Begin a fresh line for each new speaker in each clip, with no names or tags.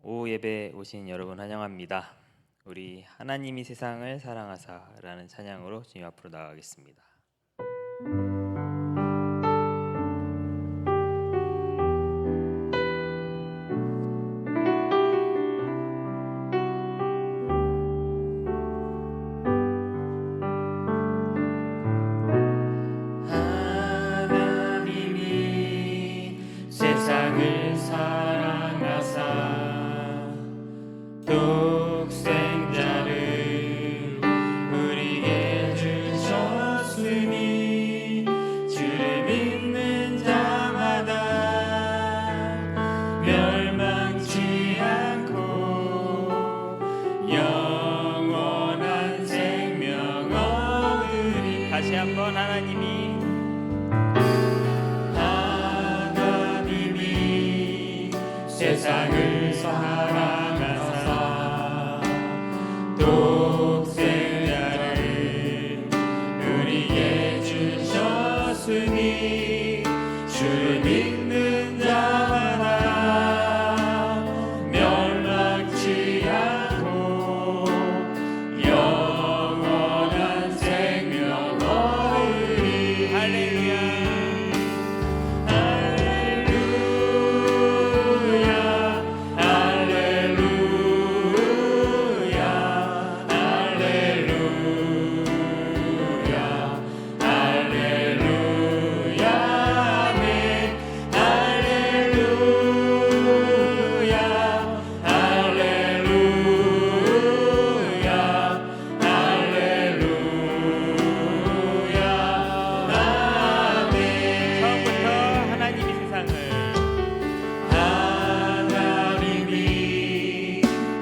오후 예배 오신 여러분 환영합니다. 우리 하나님이 세상을 사랑하사라는 찬양으로 주님 앞으로 나아가겠습니다. 하나님이 세상을 사랑하사 독생자를 우리에게 주셨으니 주를 믿는 자마다 멸망치 않고 영원한 생명 얻으리. 다시 한번 하나님이 세상을 사랑하사 독생자를 우리에게 주셨으니 주를 믿는 자마다 멸망치 않고 영원한 생명 얻으리. 할렐루야.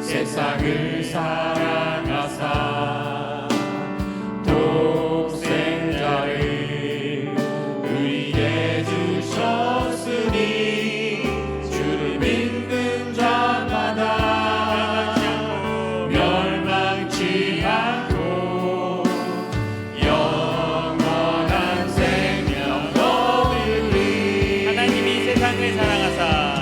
세상을 사랑하사 독생자를 우리에게 주셨으니 주를 믿는 자마다 멸망치 않고 영원한 생명 얻으리. 하나님이 세상을 사랑하사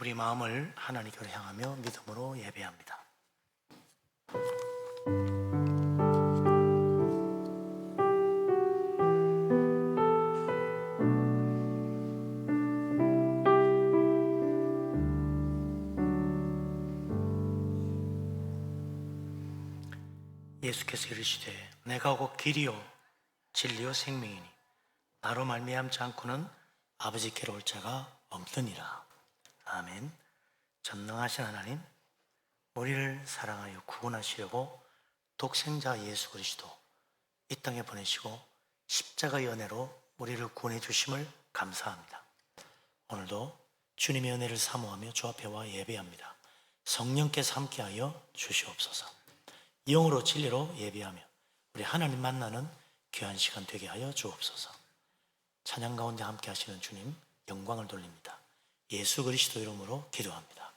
우리 마음을 하나님께로 향하며 믿음으로 예배합니다. 예수께서 이르시되 내가 곧 길이요 진리요 생명이니 나로 말미암지 않고는 아버지께로 올 자가 없느니라. 아멘. 전능하신 하나님, 우리를 사랑하여 구원하시려고 독생자 예수 그리스도 이 땅에 보내시고 십자가의 은혜로 우리를 구원해 주심을 감사합니다. 오늘도 주님의 은혜를 사모하며 주 앞에 와 예배합니다. 성령께서 함께하여 주시옵소서. 영으로 진리로 예배하며 우리 하나님 만나는 귀한 시간 되게 하여 주옵소서. 찬양 가운데 함께 하시는 주님 영광을 돌립니다. 예수 그리스도 이름으로 기도합니다.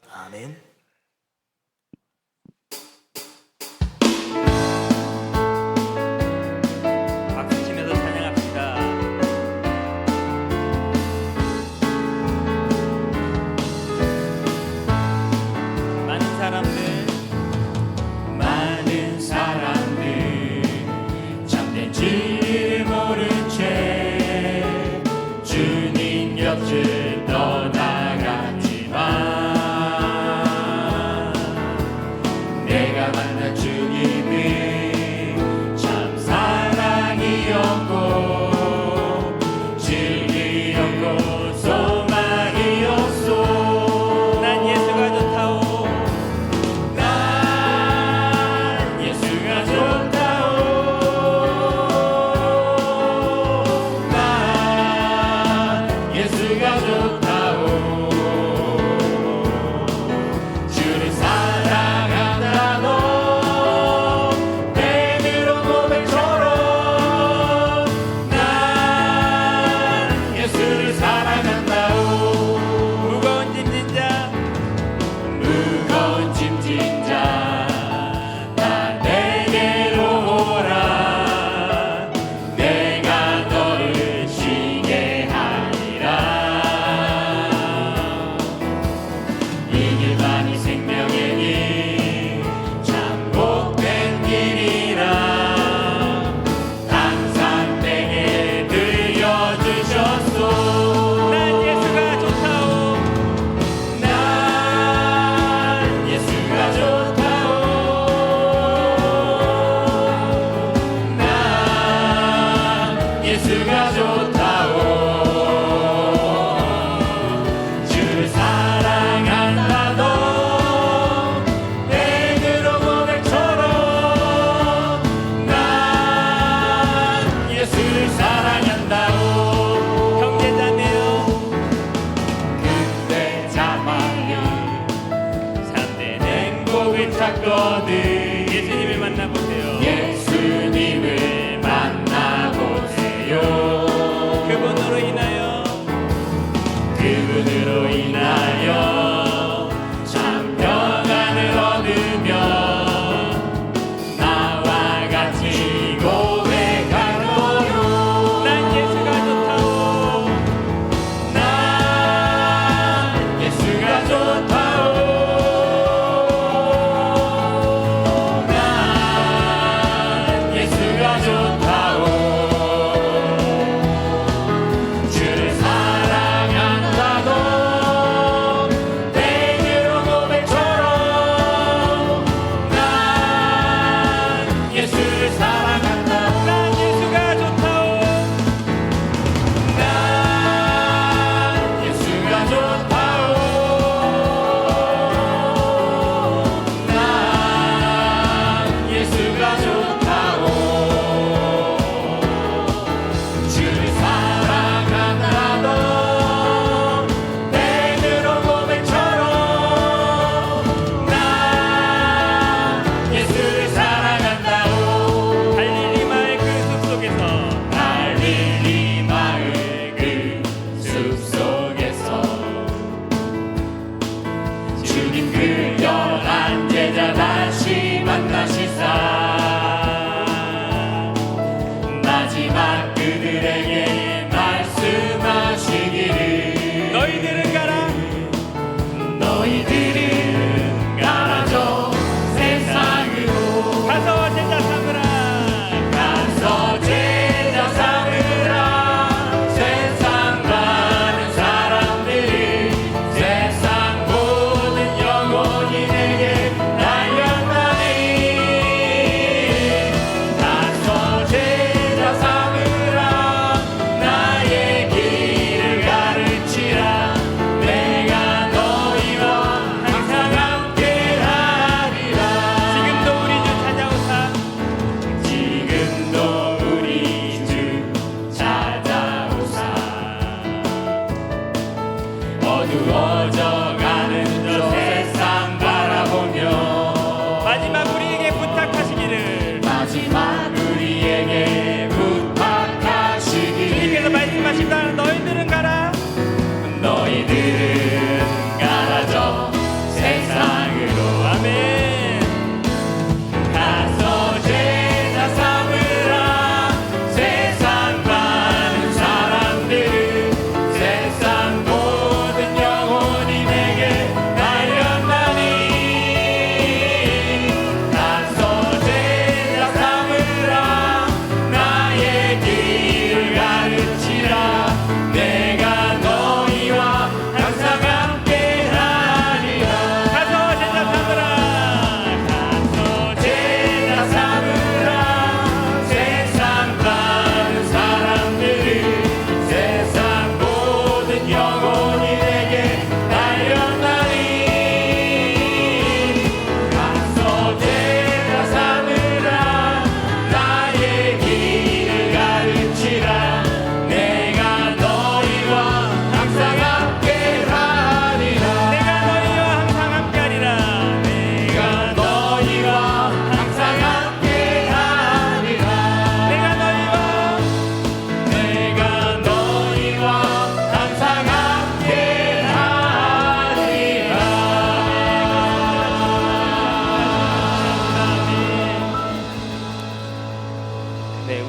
아멘.
박수 치면서 찬양합시다. 많은 사람들 참된 진리를 모른 채 주님 곁을 떠나갔지만 내가 만난 주님은 참 사랑이었고 진리였고 소망이었소. 난 예수가 좋다오. 난 예수가 좋다오. 난 예수가 좋다오. 주를 사랑한다고 베드로 고백처럼 난 예수를 사랑한다오. 무거운 짐진 자 다 내게로 오라. 내가 너를 쉬게 하리라. 이 길만이 생명의 길 참 복된 길이라 항상 내게 들려주셨소. 난 예수가 좋다오. 난 예수가 좋다오. 난 예수가 좋다오. 주를 사랑한다도 베드로 고백처럼 난 예수를 사랑한다오. 형제자매요 그때 자만이 3대 행복을 찾거든. 예수님을 만나보세요. 예수님을 만나보세요. 그분으로 인하여 참 평안을 얻으며 나와 같이 고백하노요. 난 예수가 좋다오. 난 예수가 좋다오. 난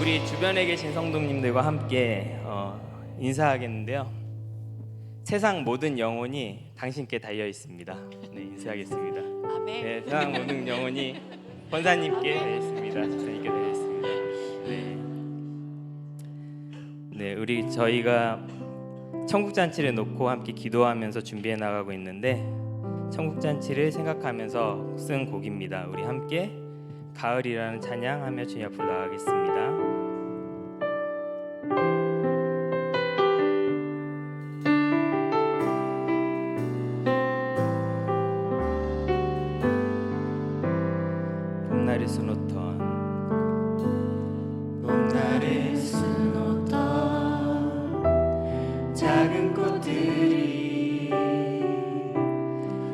우리 주변에 계신 성도님들과 함께 인사하겠는데요. 세상 모든 영혼이 당신께 달려 있습니다. 네, 인사하겠습니다.
아멘.
네, 세상 모든 영혼이 권사님께 달려 있습니다. 집사님께 달려 있습니다. 네, 우리 저희가 천국 잔치를 놓고 함께 기도하면서 준비해 나가고 있는데 천국 잔치를 생각하면서 쓴 곡입니다. 우리 함께 가을이라는 찬양하며 주님 앞으로 나가겠습니다. 봄날의 수놓던 작은 꽃들이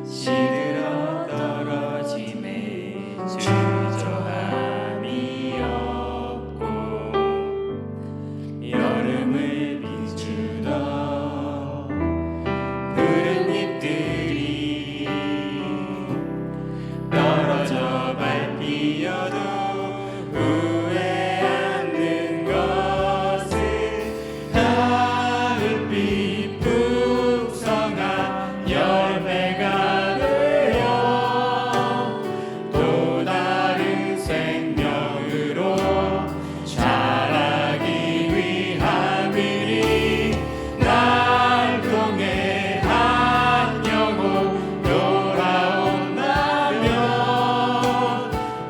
시들어 떨어짐에 주저함이 없고 여름을 비추던 푸른 잎들이 떨어져 밟히어도 후회 않는 것은 가을빛 풍성한 열매가 되어 또 다른 생명으로 자라기 위함이니 날 통해 한 영혼 돌아온다면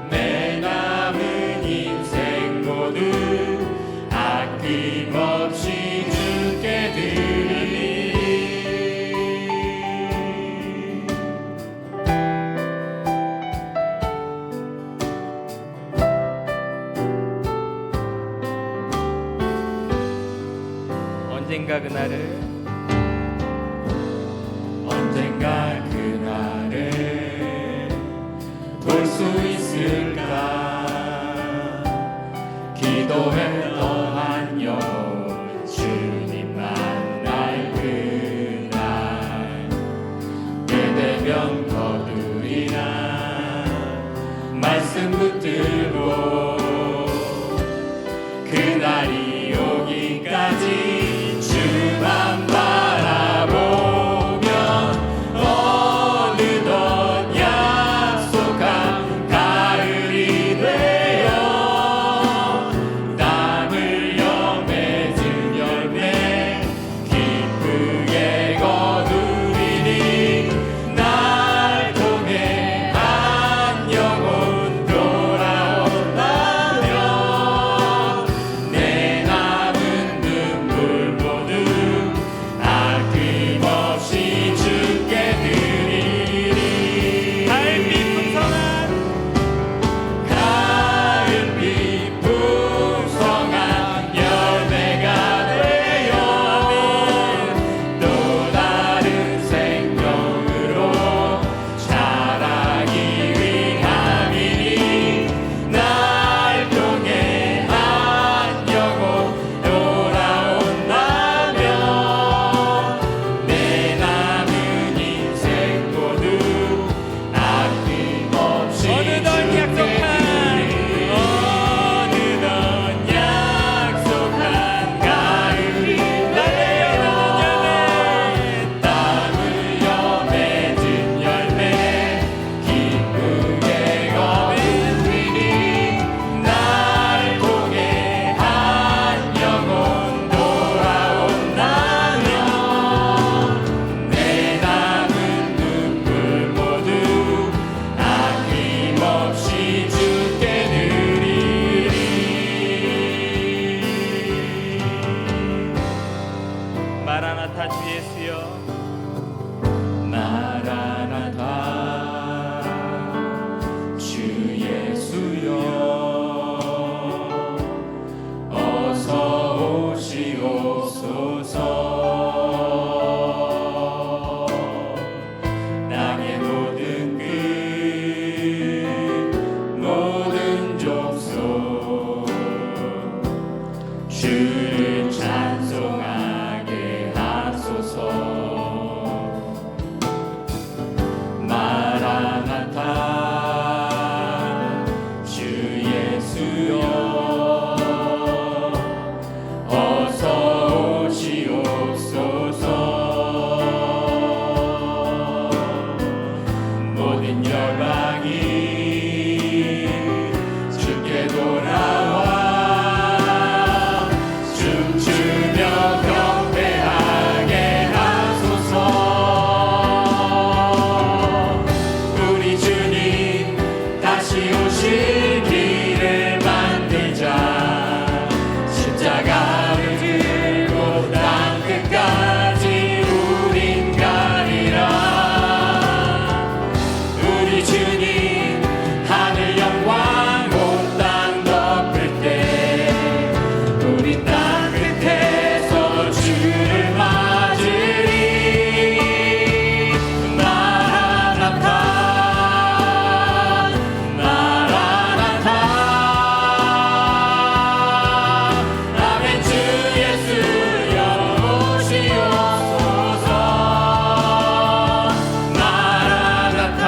내 남은 인생 모두 아낌없이 주께 드리니 언젠가 그날을 볼 수 있을까 기도했던 한 영혼 주님 만날 그날 내 대변 거두리나 말씀 붙들고 그날이 오기까지 주만 바라보면 어느덧 약속한 가을이 되어 땀 흘려 맺은 열매 기쁘게 거두리니 날 통해 한 영혼 돌아온다면 오실 길을 만들자. 십자가를 들고 땅 끝까지 우린 가리라. 우리 주님 하늘 영광 온 땅 덮을 때 우리 땅 끝에서 주를 맞으리. 마라나타 마라나타 아멘. 주 예수여 오시옵소서. 마라나타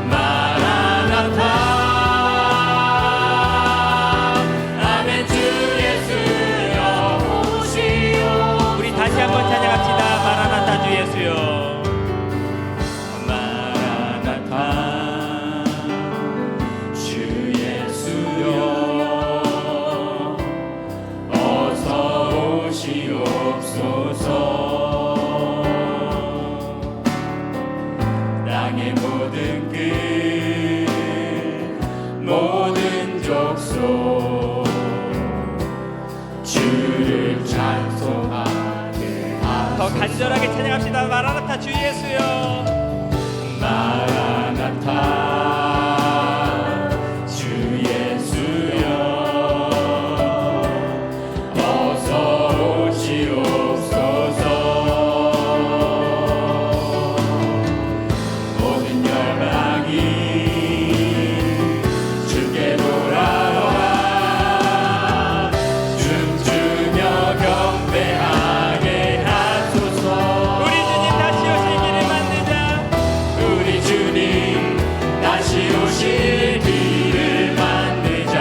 마라나타 아멘. 주 예수여 오시오. 우리 다시 한번 찬양합시다. 마라나타 주 예수여. 마라나타 주 예수여 어서 오시옵소서. 땅의 모든 끝 모든 족속 주를 찬송하게 하소서. 더 간절하게 찬양합시다. 마라나타 주 예수여. 마라나타 주 예수여 어서 오시옵소서. 모든 열방이 주께 돌아와 춤추며 경배하게 하소서. 우리 주님 다시 오실 길을 만들자. 우리 주님 다시 오실 길을 만들자.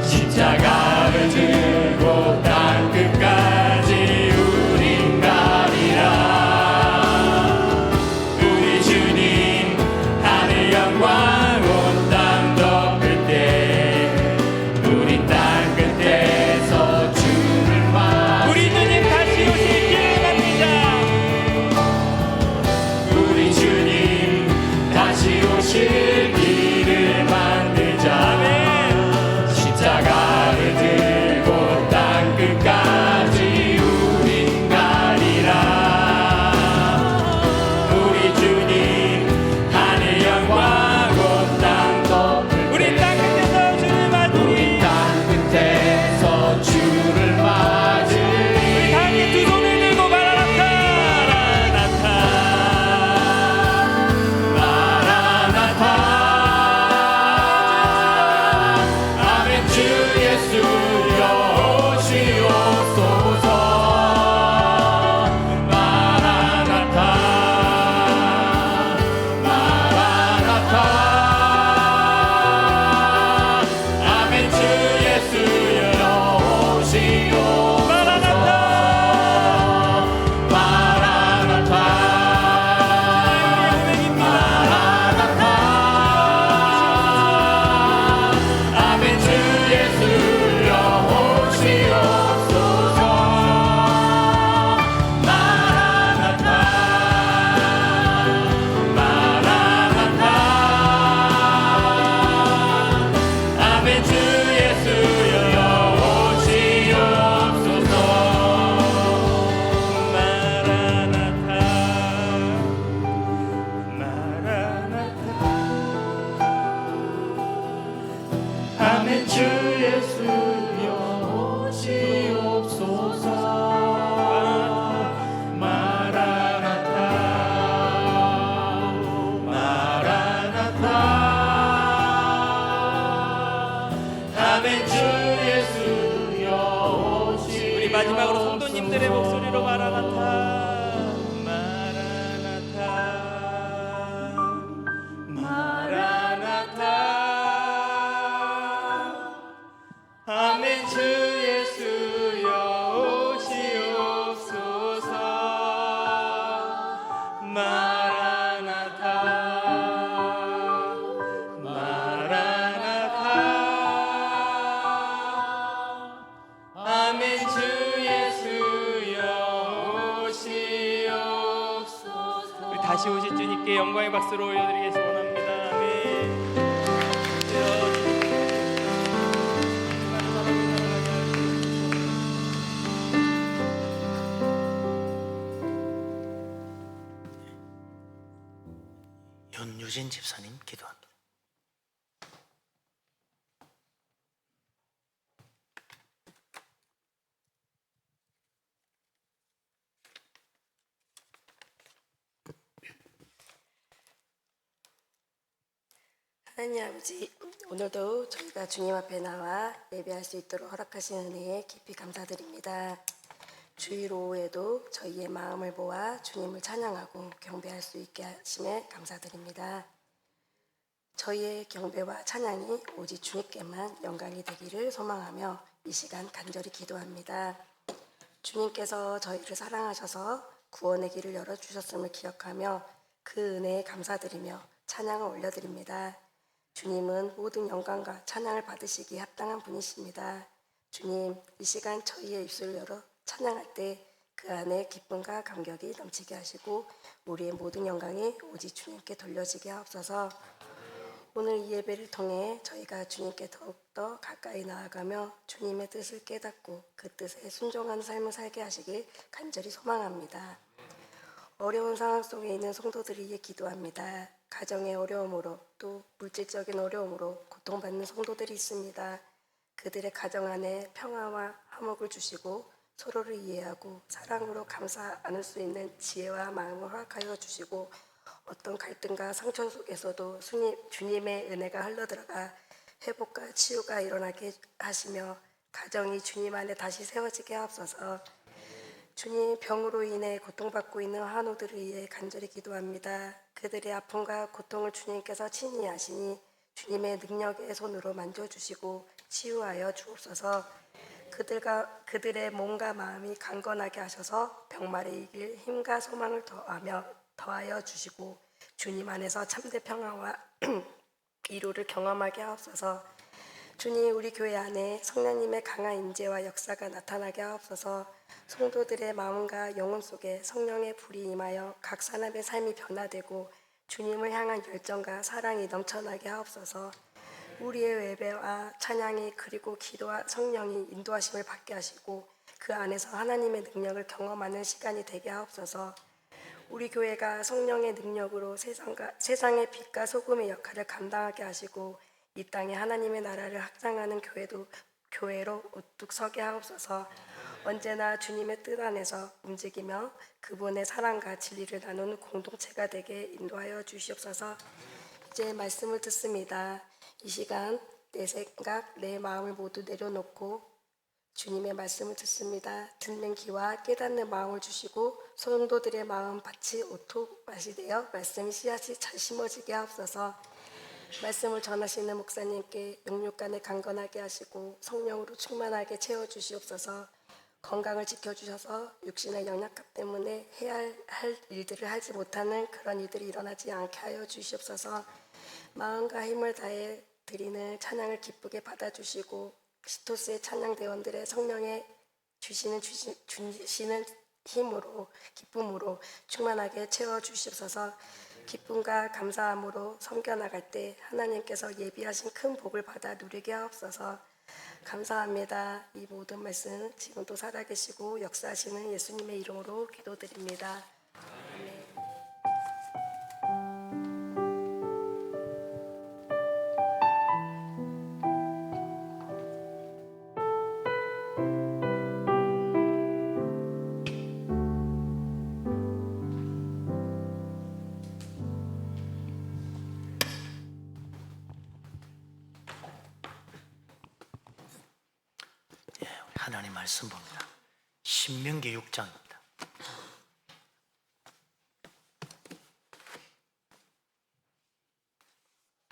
십자가를 들고 땅 끝까지 우린 가리라. 우리 주님 하늘 영광 온 땅 덮을 때 우리 땅 끝에서 주를 맞으리. 우리 주님 다시 오실 길을 만들자. 우리 주님 다시 오실 길을 만들자. 십자가를 들고 땅 끝까지 우린 가리라. 우리 주님 하늘 영광 온 땅 덮을 때 우리 땅 끝에서 주를 맞으리. 우리 땅 끝에서 주를 맞으리. 우리 다 함께 두 손을 들고 마라나타 마라나타 아멘. 주 예수여 오시옵소서. 마라나타 마라나타 아멘. 주 예수여 오시옵소서. 마라나타 마라나타 마라나타 아멘. 주 예수여 오시옵소서. 마라나타 마라나타 아멘. 주 예수여 오시옵소서. 마라나타 마라나타 아멘. 주 예수여 오시옵소서. 마라나타 마라나타 아멘. 주 예수여 오시옵소서. 우리 마지막으로 성도님들의 목소리로 마라나타 마라나타 마라나타 아멘. 주 예수여 오시옵소서. 마라나타 마라나타 아멘. 주 예수여 오시옵소서. 우리 다시 오실 주님께 영광의 박수로 올려드리겠습니다. 원합니다. 아멘.
유진 집사님 기도합니다.
하나님 아버지, 오늘도 저희가 주님 앞에 나와 예배할 수 있도록 허락하신 은혜에 깊이 감사드립니다. 주일 오후에도 저희의 마음을 모아 주님을 찬양하고 경배할 수 있게 하심에 감사드립니다. 저희의 경배와 찬양이 오직 주님께만 영광이 되기를 소망하며 이 시간 간절히 기도합니다. 주님께서 저희를 사랑하셔서 구원의 길을 열어주셨음을 기억하며 그 은혜에 감사드리며 찬양을 올려드립니다. 주님은 모든 영광과 찬양을 받으시기에 합당한 분이십니다. 주님, 이 시간 저희의 입술을 열어 찬양할 때 그 안에 기쁨과 감격이 넘치게 하시고 우리의 모든 영광이 오직 주님께 돌려지게 하옵소서. 오늘 이 예배를 통해 저희가 주님께 더욱더 가까이 나아가며 주님의 뜻을 깨닫고 그 뜻에 순종하는 삶을 살게 하시길 간절히 소망합니다. 어려운 상황 속에 있는 성도들을 위해 기도합니다. 가정의 어려움으로 또 물질적인 어려움으로 고통받는 성도들이 있습니다. 그들의 가정 안에 평화와 화목을 주시고 서로를 이해하고 사랑으로 감사 안을 수 있는 지혜와 마음을 허락하여 주시고 어떤 갈등과 상처 속에서도 주님의 은혜가 흘러들어가 회복과 치유가 일어나게 하시며 가정이 주님 안에 다시 세워지게 하옵소서. 주님, 병으로 인해 고통받고 있는 환우들을 위해 간절히 기도합니다. 그들의 아픔과 고통을 주님께서 친히 하시니 주님의 능력의 손으로 만져주시고 치유하여 주옵소서. 그들의 몸과 마음이 강건하게 하셔서 병마를 이길 힘과 소망을 더하여 주시고 주님 안에서 참된 평화와 위로를 경험하게 하옵소서. 주님, 우리 교회 안에 성령님의 강한 임재와 역사가 나타나게 하옵소서. 성도들의 마음과 영혼 속에 성령의 불이 임하여 각 사람의 삶이 변화되고 주님을 향한 열정과 사랑이 넘쳐나게 하옵소서. 우리의 예배와 찬양이 그리고 기도와 성령이 인도하심을 받게 하시고 그 안에서 하나님의 능력을 경험하는 시간이 되게 하옵소서. 우리 교회가 성령의 능력으로 세상의 빛과 소금의 역할을 감당하게 하시고 이 땅에 하나님의 나라를 확장하는 교회로 우뚝 서게 하옵소서. 언제나 주님의 뜻 안에서 움직이며 그분의 사랑과 진리를 나누는 공동체가 되게 인도하여 주시옵소서. 이제 말씀을 듣습니다. 이 시간 내 생각, 내 마음을 모두 내려놓고 주님의 말씀을 듣습니다. 듣는 귀와 깨닫는 마음을 주시고 성도들의 마음 밭이 오토밭이 되어 말씀이 씨앗이 잘 심어지게 하옵소서. 말씀을 전하시는 목사님께 영육간에 강건하게 하시고 성령으로 충만하게 채워주시옵소서. 건강을 지켜주셔서 육신의 연약함 때문에 해야 할 일들을 하지 못하는 그런 일들이 일어나지 않게 하여 주시옵소서. 마음과 힘을 다해 드리는 찬양을 기쁘게 받아주시고 시토스의 찬양대원들의 성령에 주시는 힘으로 기쁨으로 충만하게 채워주시옵소서. 기쁨과 감사함으로 섬겨나갈 때 하나님께서 예비하신 큰 복을 받아 누리게 하옵소서. 감사합니다. 이 모든 말씀 지금도 살아계시고 역사하시는 예수님의 이름으로 기도드립니다. 아멘.
하나님 말씀 봅니다. 신명기 6장입니다.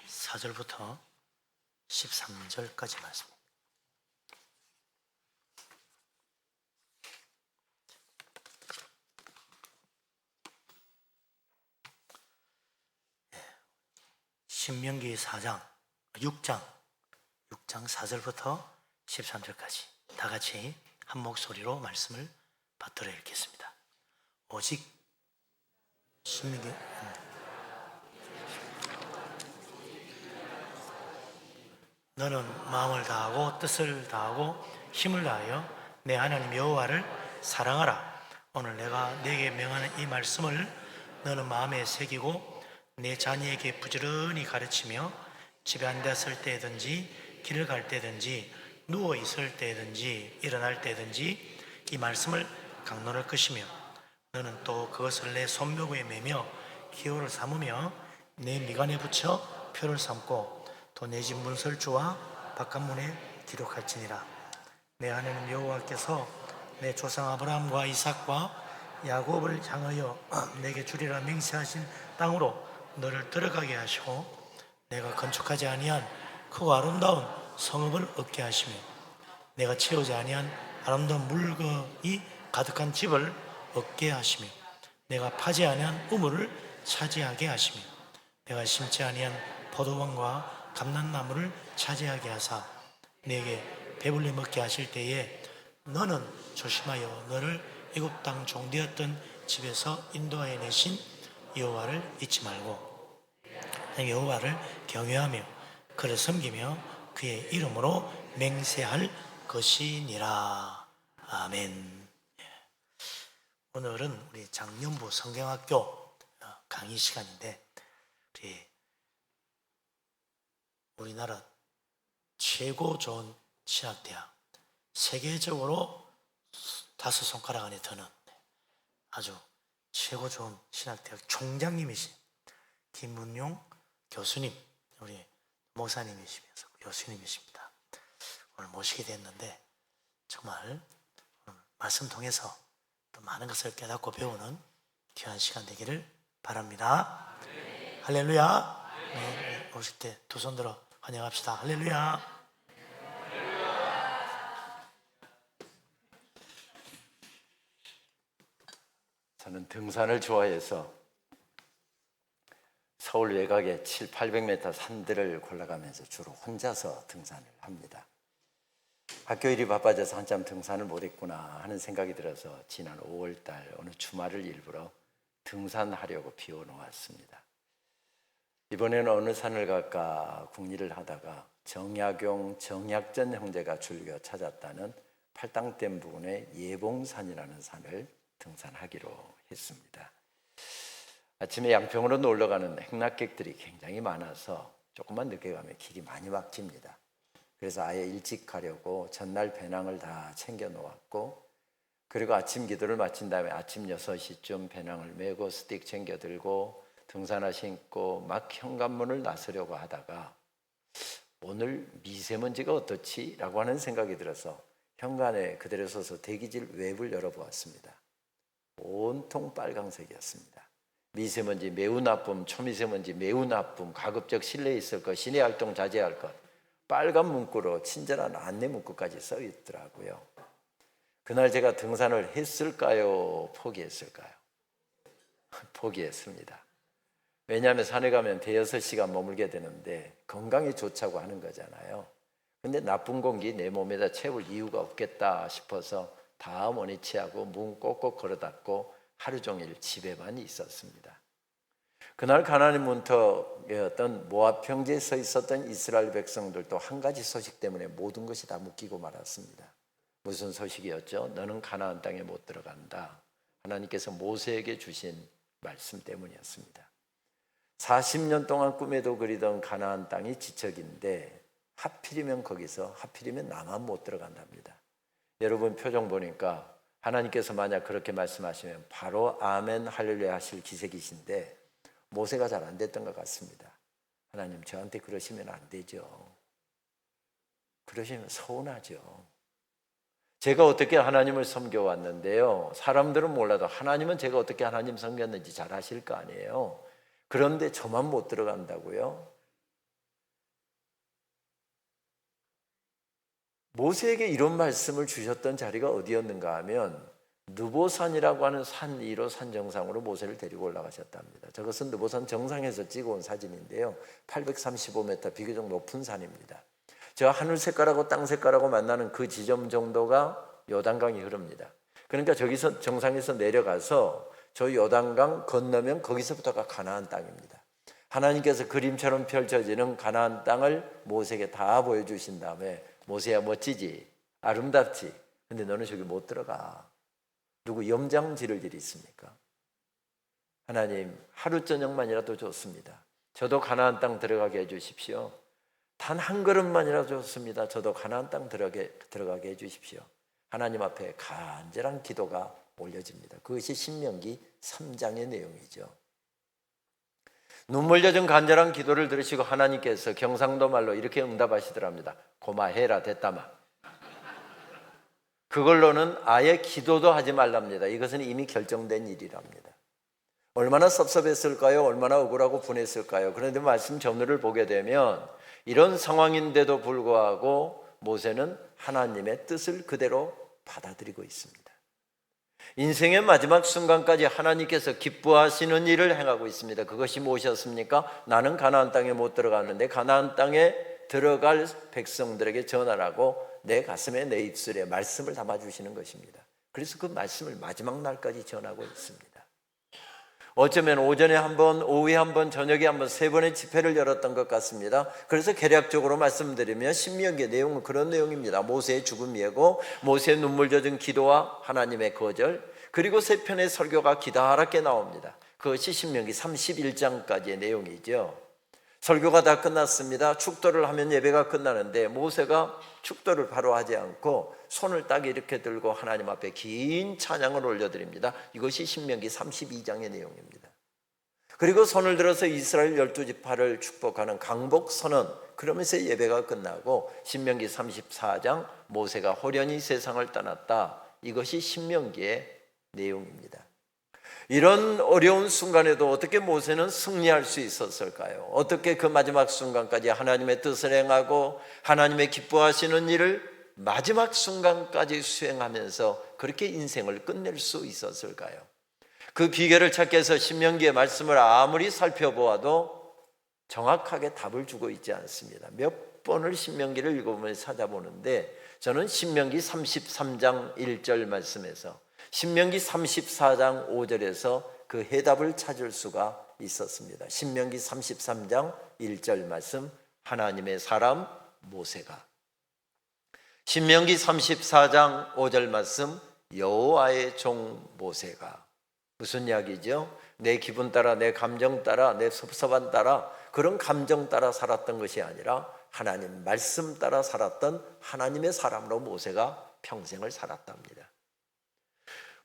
사 절부터 13절까지 말씀. 신명기 6장 4절부터 13절까지 다 같이 한 목소리로 말씀을 받들어 읽겠습니다. 오직 신명기 너는 마음을 다하고 뜻을 다하고 힘을 다하여 내 하나님 여호와를 사랑하라. 오늘 내가 네게 명하는 이 말씀을 너는 마음에 새기고 내 자녀에게 부지런히 가르치며 집에 앉았을 때든지 길을 갈 때든지 누워 있을 때든지 일어날 때든지 이 말씀을 강론할 것이며 너는 또 그것을 내 손목에 매며 기호를 삼으며 내 미간에 붙여 표를 삼고 또 내 집 문설주와 바깥문에 기록할지니라. 내 하나님 여호와께서 내 조상 아브라함과 이삭과 야곱을 향하여 내게 주리라 맹세하신 땅으로 너를 들어가게 하시고 내가 건축하지 아니한 크고 아름다운 성읍을 얻게 하시며 내가 채우지 아니한 아름다운 물건이 가득한 집을 얻게 하시며 내가 파지 아니한 우물을 차지하게 하시며 내가 심지 아니한 포도원과 감람나무를 차지하게 하사 내게 배불리 먹게 하실 때에 너는 조심하여 너를 애굽 땅 종되었던 집에서 인도하여 내신 여호와를 잊지 말고 여호와를 경외하며 그를 섬기며 그의 이름으로 맹세할 것이니라. 아멘. 오늘은 우리 장년부 성경학교 강의 시간인데 우리나라 최고 좋은 신학대학, 세계적으로 5손가락 안에 드는 아주 최고 좋은 신학대학 총장님이신 김문용 교수님, 우리 목사님이시면서 교수님이십니다. 오늘 모시게 됐는데 정말 오늘 말씀 통해서 또 많은 것을 깨닫고 배우는 귀한 시간 되기를 바랍니다. 네. 할렐루야. 네, 오실 때 두 손 들어 환영합시다. 할렐루야.
저는 등산을 좋아해서 서울 외곽의 700~800m 산들을 골라가면서 주로 혼자서 등산을 합니다. 학교 일이 바빠져서 한참 등산을 못했구나 하는 생각이 들어서 지난 5월달 어느 주말을 일부러 등산하려고 비워놓았습니다. 이번에는 어느 산을 갈까 궁리를 하다가 정약용, 정약전 형제가 즐겨 찾았다는 팔당댐 부근의 예봉산이라는 산을 등산하기로 했습니다. 아침에 양평으로 놀러가는 행락객들이 굉장히 많아서 조금만 늦게 가면 길이 많이 막힙니다. 그래서 아예 일찍 가려고 전날 배낭을 다 챙겨 놓았고 그리고 아침 기도를 마친 다음에 아침 6시쯤 배낭을 메고 스틱 챙겨 들고 등산화 신고 막 현관문을 나서려고 하다가 오늘 미세먼지가 어떻지? 라고 하는 생각이 들어서 현관에 그대로 서서 대기질 웹을 열어보았습니다. 온통 빨강색이었습니다. 미세먼지 매우 나쁨, 초미세먼지 매우 나쁨, 가급적 실내에 있을 것, 시내 활동 자제할 것, 빨간 문구로 친절한 안내 문구까지 써 있더라고요. 그날 제가 등산을 했을까요? 포기했을까요? 포기했습니다. 왜냐하면 산에 가면 대여섯 시간 머물게 되는데 건강에 좋자고 하는 거잖아요. 근데 나쁜 공기 내 몸에다 채울 이유가 없겠다 싶어서 다 원위치하고 문 꼭꼭 걸어 닫고 하루 종일 집에만 있었습니다. 그날 가나안 문턱이었던 모압 평지에 서 있었던 이스라엘 백성들도 한 가지 소식 때문에 모든 것이 다 묶이고 말았습니다. 무슨 소식이었죠? 너는 가나안 땅에 못 들어간다. 하나님께서 모세에게 주신 말씀 때문이었습니다. 40년 동안 꿈에도 그리던 가나안 땅이 지척인데 하필이면 거기서 하필이면 나만 못 들어간답니다. 여러분 표정 보니까 하나님께서 만약 그렇게 말씀하시면 바로 아멘 할렐루야 하실 기색이신데 모세가 잘 안 됐던 것 같습니다. 하나님 저한테 그러시면 안 되죠. 그러시면 서운하죠. 제가 어떻게 하나님을 섬겨왔는데요. 사람들은 몰라도 하나님은 제가 어떻게 하나님 섬겼는지 잘 아실 거 아니에요. 그런데 저만 못 들어간다고요? 모세에게 이런 말씀을 주셨던 자리가 어디였는가 하면 느보산이라고 하는 산 위로 산 정상으로 모세를 데리고 올라가셨답니다. 저것은 느보산 정상에서 찍어온 사진인데요. 835m 비교적 높은 산입니다. 저 하늘 색깔하고 땅 색깔하고 만나는 그 지점 정도가 요단강이 흐릅니다. 그러니까 저기서 정상에서 내려가서 저 요단강 건너면 거기서부터가 가나안 땅입니다. 하나님께서 그림처럼 펼쳐지는 가나안 땅을 모세에게 다 보여주신 다음에 모세야 멋지지? 아름답지? 근데 너는 저기 못 들어가. 누구 염장 지를 일이 있습니까? 하나님, 하루 저녁만이라도 좋습니다. 저도 가나안 땅 들어가게 해주십시오. 단 한 걸음만이라도 좋습니다. 저도 가나안 땅 들어가게 해주십시오. 하나님 앞에 간절한 기도가 올려집니다. 그것이 신명기 3장의 내용이죠. 눈물 젖은 간절한 기도를 들으시고 하나님께서 경상도 말로 이렇게 응답하시더랍니다. 고마해라 됐다마. 그걸로는 아예 기도도 하지 말랍니다. 이것은 이미 결정된 일이랍니다. 얼마나 섭섭했을까요? 얼마나 억울하고 분했을까요? 그런데 말씀 전후를 보게 되면 이런 상황인데도 불구하고 모세는 하나님의 뜻을 그대로 받아들이고 있습니다. 인생의 마지막 순간까지 하나님께서 기뻐하시는 일을 행하고 있습니다. 그것이 무엇이었습니까? 나는 가나안 땅에 못 들어갔는데 가나안 땅에 들어갈 백성들에게 전하라고 내 가슴에 내 입술에 말씀을 담아주시는 것입니다. 그래서 그 말씀을 마지막 날까지 전하고 있습니다. 어쩌면 오전에 한 번, 오후에 한 번, 저녁에 한 번, 3번의 집회를 열었던 것 같습니다. 그래서 개략적으로 말씀드리면 신명기의 내용은 그런 내용입니다. 모세의 죽음 예고, 모세의 눈물 젖은 기도와 하나님의 거절, 그리고 3편의 설교가 기다랗게 나옵니다. 그것이 신명기 31장까지의 내용이죠. 설교가 다 끝났습니다. 축도를 하면 예배가 끝나는데 모세가 축도를 바로 하지 않고 손을 딱 이렇게 들고 하나님 앞에 긴 찬양을 올려드립니다. 이것이 신명기 32장의 내용입니다. 그리고 손을 들어서 이스라엘 12지파를 축복하는 강복선언, 그러면서 예배가 끝나고 신명기 34장 모세가 호련히 세상을 떠났다. 이것이 신명기의 내용입니다. 이런 어려운 순간에도 어떻게 모세는 승리할 수 있었을까요? 어떻게 그 마지막 순간까지 하나님의 뜻을 행하고 하나님의 기뻐하시는 일을 마지막 순간까지 수행하면서 그렇게 인생을 끝낼 수 있었을까요? 그 비결을 찾기 위해서 신명기의 말씀을 아무리 살펴보아도 정확하게 답을 주고 있지 않습니다. 몇 번을 신명기를 읽어보면서 찾아보는데 저는 신명기 33장 1절 말씀에서 신명기 34장 5절에서 그 해답을 찾을 수가 있었습니다. 신명기 33장 1절 말씀, 하나님의 사람 모세가. 신명기 34장 5절 말씀, 여호와의 종 모세가. 무슨 이야기죠? 내 기분 따라, 내 감정 따라, 내 섭섭한 따라, 그런 감정 따라 살았던 것이 아니라 하나님 말씀 따라 살았던 하나님의 사람으로 모세가 평생을 살았답니다.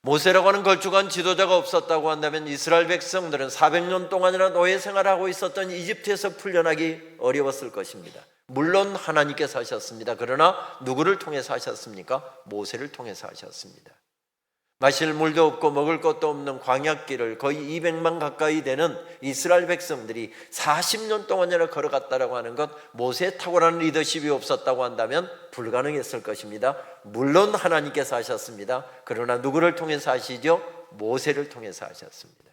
모세라고 하는 걸쭉한 지도자가 없었다고 한다면 이스라엘 백성들은 400년 동안이나 노예 생활하고 있었던 이집트에서 풀려나기 어려웠을 것입니다. 물론 하나님께서 하셨습니다. 그러나 누구를 통해서 하셨습니까? 모세를 통해서 하셨습니다. 마실 물도 없고 먹을 것도 없는 광야길을 거의 200만 가까이 되는 이스라엘 백성들이 40년 동안이나 걸어갔다라고 하는 것, 모세의 탁월한 리더십이 없었다고 한다면 불가능했을 것입니다. 물론 하나님께서 하셨습니다. 그러나 누구를 통해서 하시죠? 모세를 통해서 하셨습니다.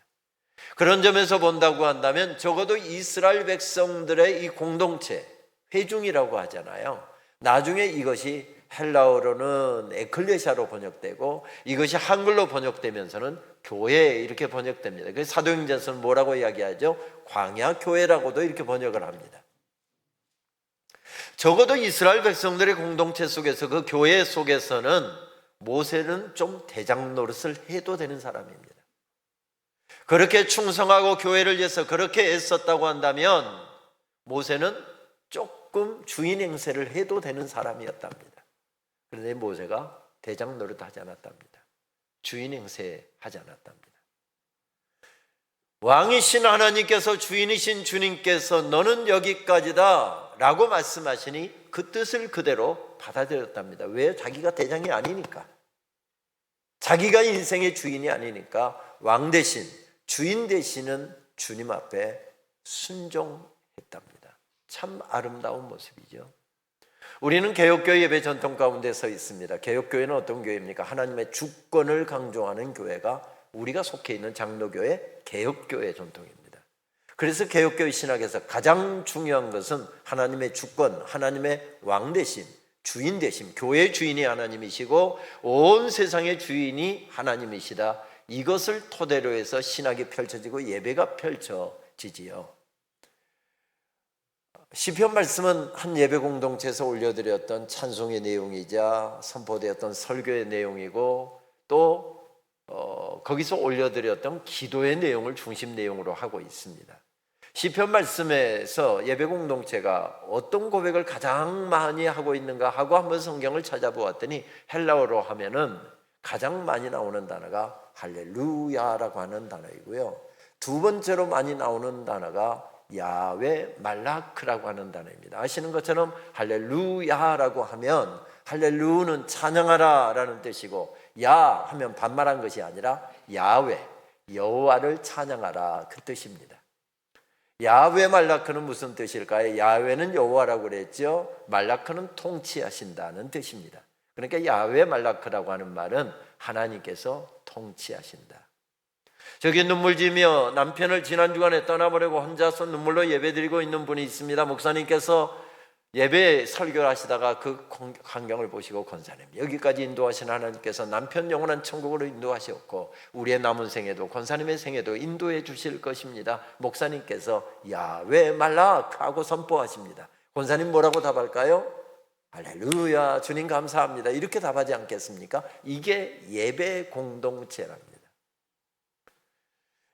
그런 점에서 본다고 한다면 적어도 이스라엘 백성들의 이 공동체, 회중이라고 하잖아요. 나중에 이것이 헬라어로는 에클레시아로 번역되고 이것이 한글로 번역되면서는 교회 이렇게 번역됩니다. 그래서 사도행전에서는 뭐라고 이야기하죠? 광야교회라고도 이렇게 번역을 합니다. 적어도 이스라엘 백성들의 공동체 속에서 그 교회 속에서는 모세는 좀 대장 노릇을 해도 되는 사람입니다. 그렇게 충성하고 교회를 위해서 그렇게 애썼다고 한다면 모세는 조금 주인 행세를 해도 되는 사람이었답니다. 그런데 모세가 대장 노릇 하지 않았답니다. 주인 행세 하지 않았답니다. 왕이신 하나님께서, 주인이신 주님께서 너는 여기까지다 라고 말씀하시니 그 뜻을 그대로 받아들였답니다. 왜? 자기가 대장이 아니니까. 자기가 인생의 주인이 아니니까 왕 대신, 주인 되시는 주님 앞에 순종했답니다. 참 아름다운 모습이죠. 우리는 개혁교회 예배 전통 가운데 서 있습니다. 개혁교회는 어떤 교회입니까? 하나님의 주권을 강조하는 교회가 우리가 속해 있는 장로교회, 개혁교회 전통입니다. 그래서 개혁교회 신학에서 가장 중요한 것은 하나님의 주권, 하나님의 왕 대신, 주인 대신, 교회의 주인이 하나님이시고 온 세상의 주인이 하나님이시다. 이것을 토대로 해서 신학이 펼쳐지고 예배가 펼쳐지지요. 시편 말씀은 한 예배 공동체에서 올려드렸던 찬송의 내용이자 선포되었던 설교의 내용이고 또 거기서 올려드렸던 기도의 내용을 중심 내용으로 하고 있습니다. 시편 말씀에서 예배 공동체가 어떤 고백을 가장 많이 하고 있는가 하고 한번 성경을 찾아보았더니 헬라어로 하면은 가장 많이 나오는 단어가 할렐루야라고 하는 단어이고요. 두 번째로 많이 나오는 단어가 야훼 말라크라고 하는 단어입니다. 아시는 것처럼 할렐루야라고 하면 할렐루는 찬양하라 라는 뜻이고, 야 하면 반말한 것이 아니라 야훼, 여호와를 찬양하라 그 뜻입니다. 야훼 말라크는 무슨 뜻일까요? 야훼는 여호와라고 그랬죠. 말라크는 통치하신다는 뜻입니다. 그러니까 야훼 말라크라고 하는 말은 하나님께서 통치하신다. 저기 눈물 지며 남편을 지난 주간에 떠나보려고 혼자서 눈물로 예배드리고 있는 분이 있습니다. 목사님께서 예배 설교를 하시다가 그 광경을 보시고, 권사님 여기까지 인도하신 하나님께서 남편 영원한 천국으로 인도하셨고 우리의 남은 생에도 권사님의 생에도 인도해 주실 것입니다. 목사님께서 야훼 말라크 하고 선포하십니다. 권사님 뭐라고 답할까요? 할렐루야, 주님 감사합니다, 이렇게 답하지 않겠습니까? 이게 예배 공동체랍니다.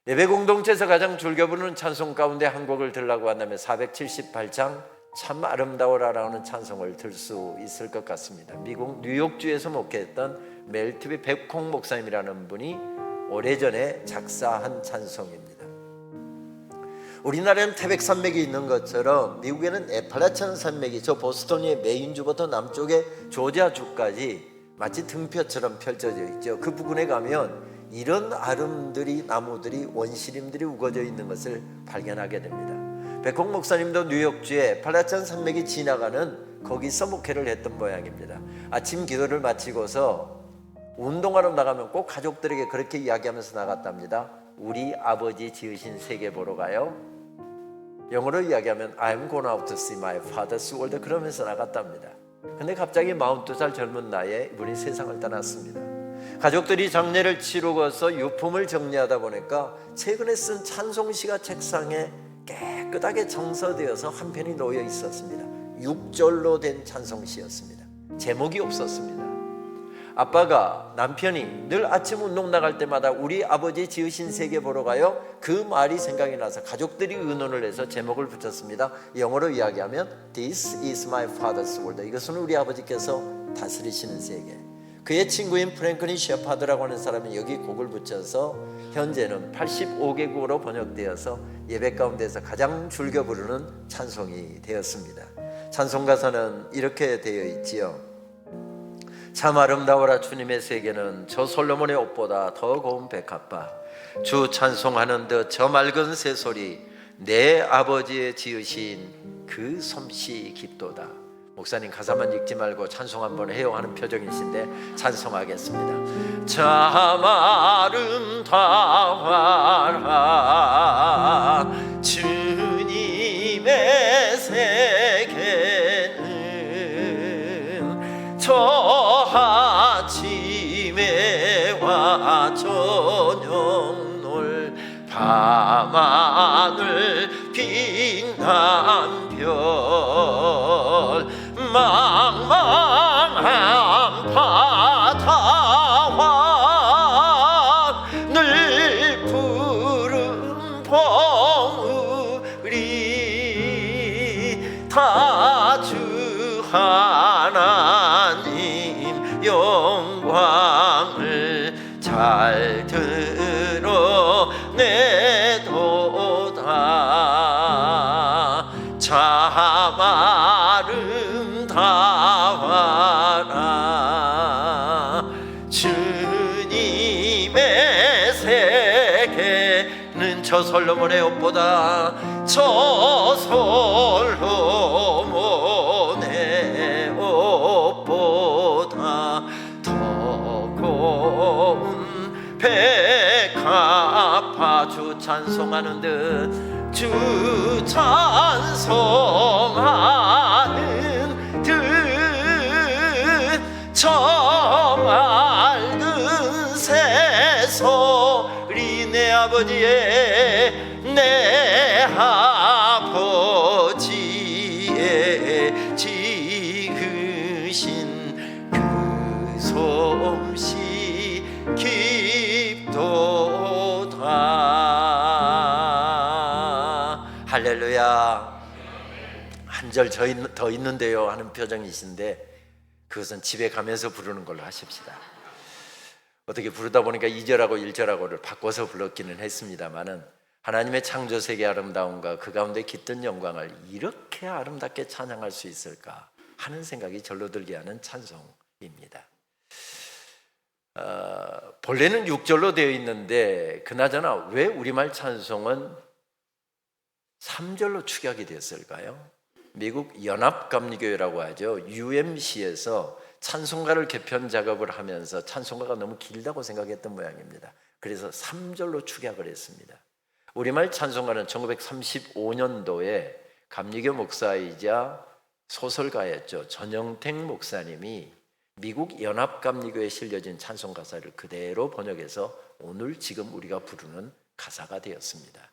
예배 공동체에서 가장 즐겨 부르는 찬송 가운데 한 곡을 들라고 한다면 478장 참 아름다워라라는 찬송을 들 수 있을 것 같습니다. 미국 뉴욕주에서 목회했던 멜트비 백홍 목사님이라는 분이 오래전에 작사한 찬송입니다. 우리나라에는 태백산맥이 있는 것처럼 미국에는 애팔라치안 산맥이 저 보스턴의 메인주부터 남쪽의 조지아주까지 마치 등뼈처럼 펼쳐져 있죠. 그 부근에 가면 이런 아름들이, 나무들이, 원시림들이 우거져 있는 것을 발견하게 됩니다. 백홍 목사님도 뉴욕주에 팔라찬 산맥이 지나가는 거기서 목회를 했던 모양입니다. 아침 기도를 마치고서 운동하러 나가면 꼭 가족들에게 그렇게 이야기하면서 나갔답니다. 우리 아버지 지으신 세계 보러 가요. 영어로 이야기하면 I'm going out to see my father's world, 그러면서 나갔답니다. 근데 갑자기 42살 젊은 나이에 이분이 세상을 떠났습니다. 가족들이 장례를 치르고서 유품을 정리하다 보니까 최근에 쓴 찬송시가 책상에 깨끗하게 정서되어서 한 편이 놓여 있었습니다. 6절로 된 찬송시였습니다. 제목이 없었습니다. 아빠가 남편이 늘 아침 운동 나갈 때마다 우리 아버지 지으신 세계 보러 가요, 그 말이 생각이 나서 가족들이 의논을 해서 제목을 붙였습니다. 영어로 이야기하면 This is my father's world, 이것은 우리 아버지께서 다스리시는 세계. 그의 친구인 프랭클린 셰파드라고 하는 사람이 여기 곡을 붙여서 현재는 85개국어로 번역되어서 예배 가운데서 가장 즐겨 부르는 찬송이 되었습니다. 찬송 가사는 이렇게 되어 있지요. 참 아름다워라 주님의 세계는 저 솔로몬의 옷보다 더 고운 백합화, 주 찬송하는 듯 저 맑은 새소리, 내 아버지의 지으신 그 솜씨 깊도다. 목사님 가사만 읽지 말고 찬송 한번 해요 하는 표정이신데 찬송하겠습니다. 참 아름다워라 주님의 세계는 저 아침에와 저녁놀 밤하늘 빛난 별, 망망한 바다와 늘 푸른 봉우리, 다 주 하나님 영광을 잘 드러내도다. 참 아름다워라 주님의 세계는 저 솔로몬의 옷보다 저 솔로몬의 옷보다 더 고운 백합화, 주 찬송하는 듯 주 찬송하는 듯 저 맑은 새소리, 내 아버지의 내 아버지의 지으신 그 솜씨 깊도 할렐루야. 한 절 더 있는데요 하는 표정이신데 그것은 집에 가면서 부르는 걸로 하십시다. 어떻게 부르다 보니까 2절하고 1절하고를 바꿔서 불렀기는 했습니다마는 하나님의 창조 세계 아름다움과 그 가운데 깃든 영광을 이렇게 아름답게 찬양할 수 있을까 하는 생각이 절로 들게 하는 찬송입니다. 본래는 6절로 되어 있는데 그나저나 왜 우리말 찬송은 3절로 축약이 됐을까요? 미국 연합감리교회라고 하죠. UMC에서 찬송가를 개편 작업을 하면서 찬송가가 너무 길다고 생각했던 모양입니다. 그래서 3절로 축약을 했습니다. 우리말 찬송가는 1935년도에 감리교 목사이자 소설가였죠. 전영택 목사님이 미국 연합감리교회에 실려진 찬송 가사를 그대로 번역해서 오늘 지금 우리가 부르는 가사가 되었습니다.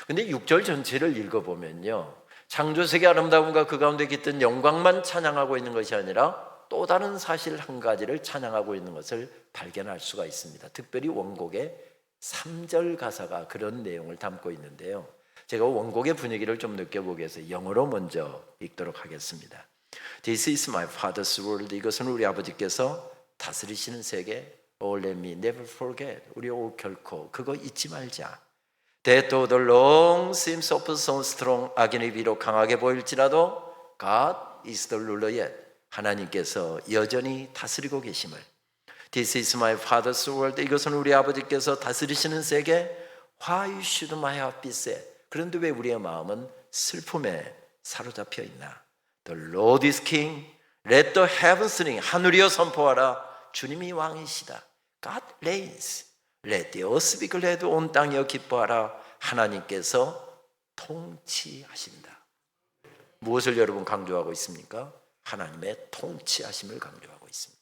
근데 6절 전체를 읽어보면요, 창조세계 아름다움과 그 가운데 깃든 영광만 찬양하고 있는 것이 아니라 또 다른 사실 한 가지를 찬양하고 있는 것을 발견할 수가 있습니다. 특별히 원곡의 3절 가사가 그런 내용을 담고 있는데요, 제가 원곡의 분위기를 좀 느껴보기 위해서 영어로 먼저 읽도록 하겠습니다. This is my father's world. 이것은 우리 아버지께서 다스리시는 세계. Oh, let me never forget. 우리 결코 그거 잊지 말자. That though the long seems of so strong. 악인이 비록 강하게 보일지라도 God is the ruler yet. 하나님께서 여전히 다스리고 계심을. This is my father's world. 이것은 우리 아버지께서 다스리시는 세계. Why should my heart be sad? 그런데 왜 우리의 마음은 슬픔에 사로잡혀 있나? The Lord is king. Let the heavens ring. 하늘이여 선포하라. 주님이 왕이시다. God reigns. Let the earth be glad. 온 땅이여 기뻐하라. 하나님께서 통치하신다. 무엇을 여러분 강조하고 있습니까? 하나님의 통치하심을 강조하고 있습니다.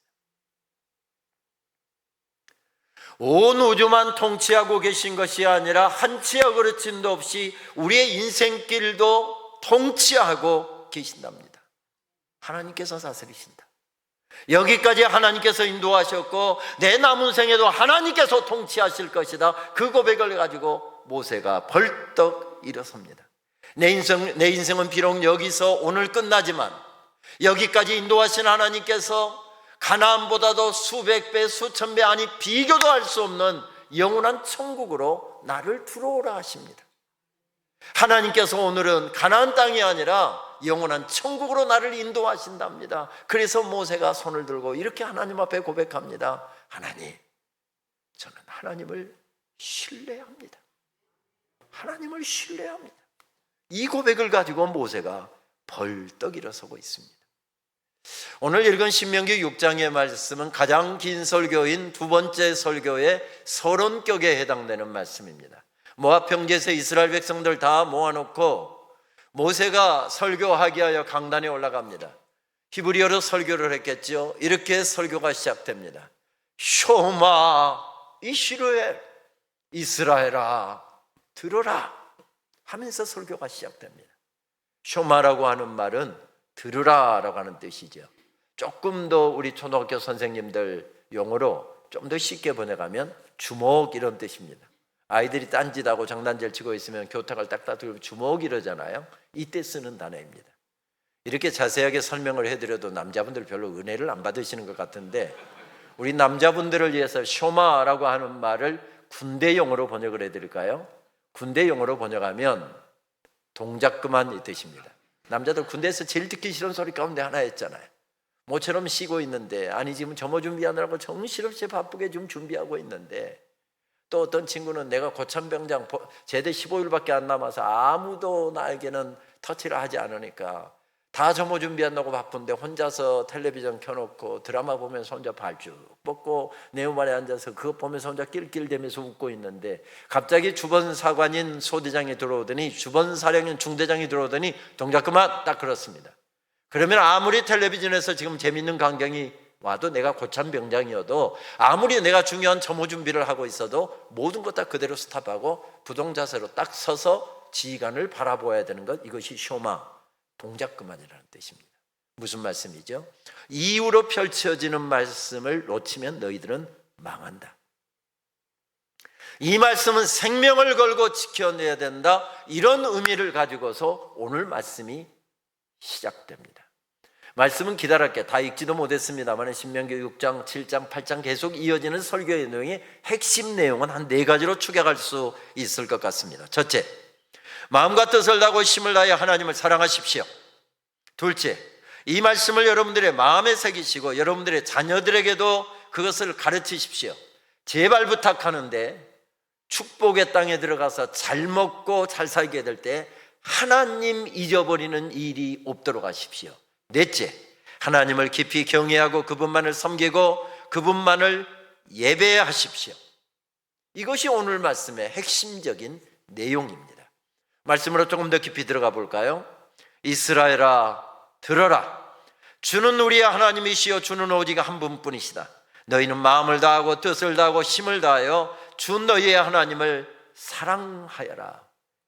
온 우주만 통치하고 계신 것이 아니라 한 치의 어그러짐도 없이 우리의 인생길도 통치하고 계신답니다. 하나님께서 다스리신다. 여기까지 하나님께서 인도하셨고 내 남은 생에도 하나님께서 통치하실 것이다. 그 고백을 가지고 모세가 벌떡 일어섭니다. 내 인생은 비록 여기서 오늘 끝나지만 여기까지 인도하신 하나님께서 가나안보다도 수백 배 수천 배 아니 비교도 할 수 없는 영원한 천국으로 나를 들어오라 하십니다. 하나님께서 오늘은 가나안 땅이 아니라 영원한 천국으로 나를 인도하신답니다. 그래서 모세가 손을 들고 이렇게 하나님 앞에 고백합니다. 하나님, 저는 하나님을 신뢰합니다. 하나님을 신뢰합니다. 이 고백을 가지고 모세가 벌떡 일어서고 있습니다. 오늘 읽은 신명기 6장의 말씀은 가장 긴 설교인 두 번째 설교의 서론격에 해당되는 말씀입니다. 모압 평지에서 이스라엘 백성들 다 모아놓고 모세가 설교하기 위하여 강단에 올라갑니다. 히브리어로 설교를 했겠죠. 이렇게 설교가 시작됩니다. 쇼마 이스라엘, 이스라엘아 들으라 하면서 설교가 시작됩니다. 쇼마라고 하는 말은 들으라라고 하는 뜻이죠. 조금 더 우리 초등학교 선생님들 용어로 좀 더 쉽게 번역하면 주목 이런 뜻입니다. 아이들이 딴짓하고 장난질 치고 있으면 교탁을 딱딱 들고 주목 이러잖아요. 이때 쓰는 단어입니다. 이렇게 자세하게 설명을 해드려도 남자분들 별로 은혜를 안 받으시는 것 같은데 우리 남자분들을 위해서 쇼마라고 하는 말을 군대 용어로 번역을 해드릴까요? 군대 용어로 번역하면 동작 그만 이 뜻입니다. 남자들 군대에서 제일 듣기 싫은 소리 가운데 하나였잖아요. 모처럼 쉬고 있는데 아니 지금 점호 준비하느라고 정신없이 바쁘게 좀 준비하고 있는데 또 어떤 친구는 내가 고참병장 제대 15일밖에 안 남아서 아무도 나에게는 터치를 하지 않으니까 다 점호 준비한다고 바쁜데 혼자서 텔레비전 켜놓고 드라마 보면서 혼자 발쭉 뻗고 네오말에 앉아서 그거 보면서 혼자 낄낄대면서 웃고 있는데 갑자기 주번 사관인 소대장이 들어오더니 주번 사령인 중대장이 들어오더니 동작 그만 딱 그렇습니다. 그러면 아무리 텔레비전에서 지금 재밌는 광경이 와도 내가 고참 병장이어도 아무리 내가 중요한 점호 준비를 하고 있어도 모든 것 다 그대로 스탑하고 부동자세로 딱 서서 지휘관을 바라보아야 되는 것, 이것이 쇼마, 동작 그만이라는 뜻입니다. 무슨 말씀이죠? 이후로 펼쳐지는 말씀을 놓치면 너희들은 망한다. 이 말씀은 생명을 걸고 지켜내야 된다, 이런 의미를 가지고서 오늘 말씀이 시작됩니다. 말씀은 기다렸게 다 읽지도 못했습니다만 신명기 6장, 7장, 8장 계속 이어지는 설교의 내용의 핵심 내용은 한 4가지로 축약할 수 있을 것 같습니다. 첫째, 마음과 뜻을 다하고 힘을 다하여 하나님을 사랑하십시오. 둘째, 이 말씀을 여러분들의 마음에 새기시고 여러분들의 자녀들에게도 그것을 가르치십시오. 제발 부탁하는데 축복의 땅에 들어가서 잘 먹고 잘 살게 될 때 하나님 잊어버리는 일이 없도록 하십시오. 넷째, 하나님을 깊이 경외하고 그분만을 섬기고 그분만을 예배하십시오. 이것이 오늘 말씀의 핵심적인 내용입니다. 말씀으로 조금 더 깊이 들어가 볼까요? 이스라엘아 들어라. 주는 우리의 하나님이시여 주는 오직 한 분뿐이시다. 너희는 마음을 다하고 뜻을 다하고 힘을 다하여 주 너희의 하나님을 사랑하여라.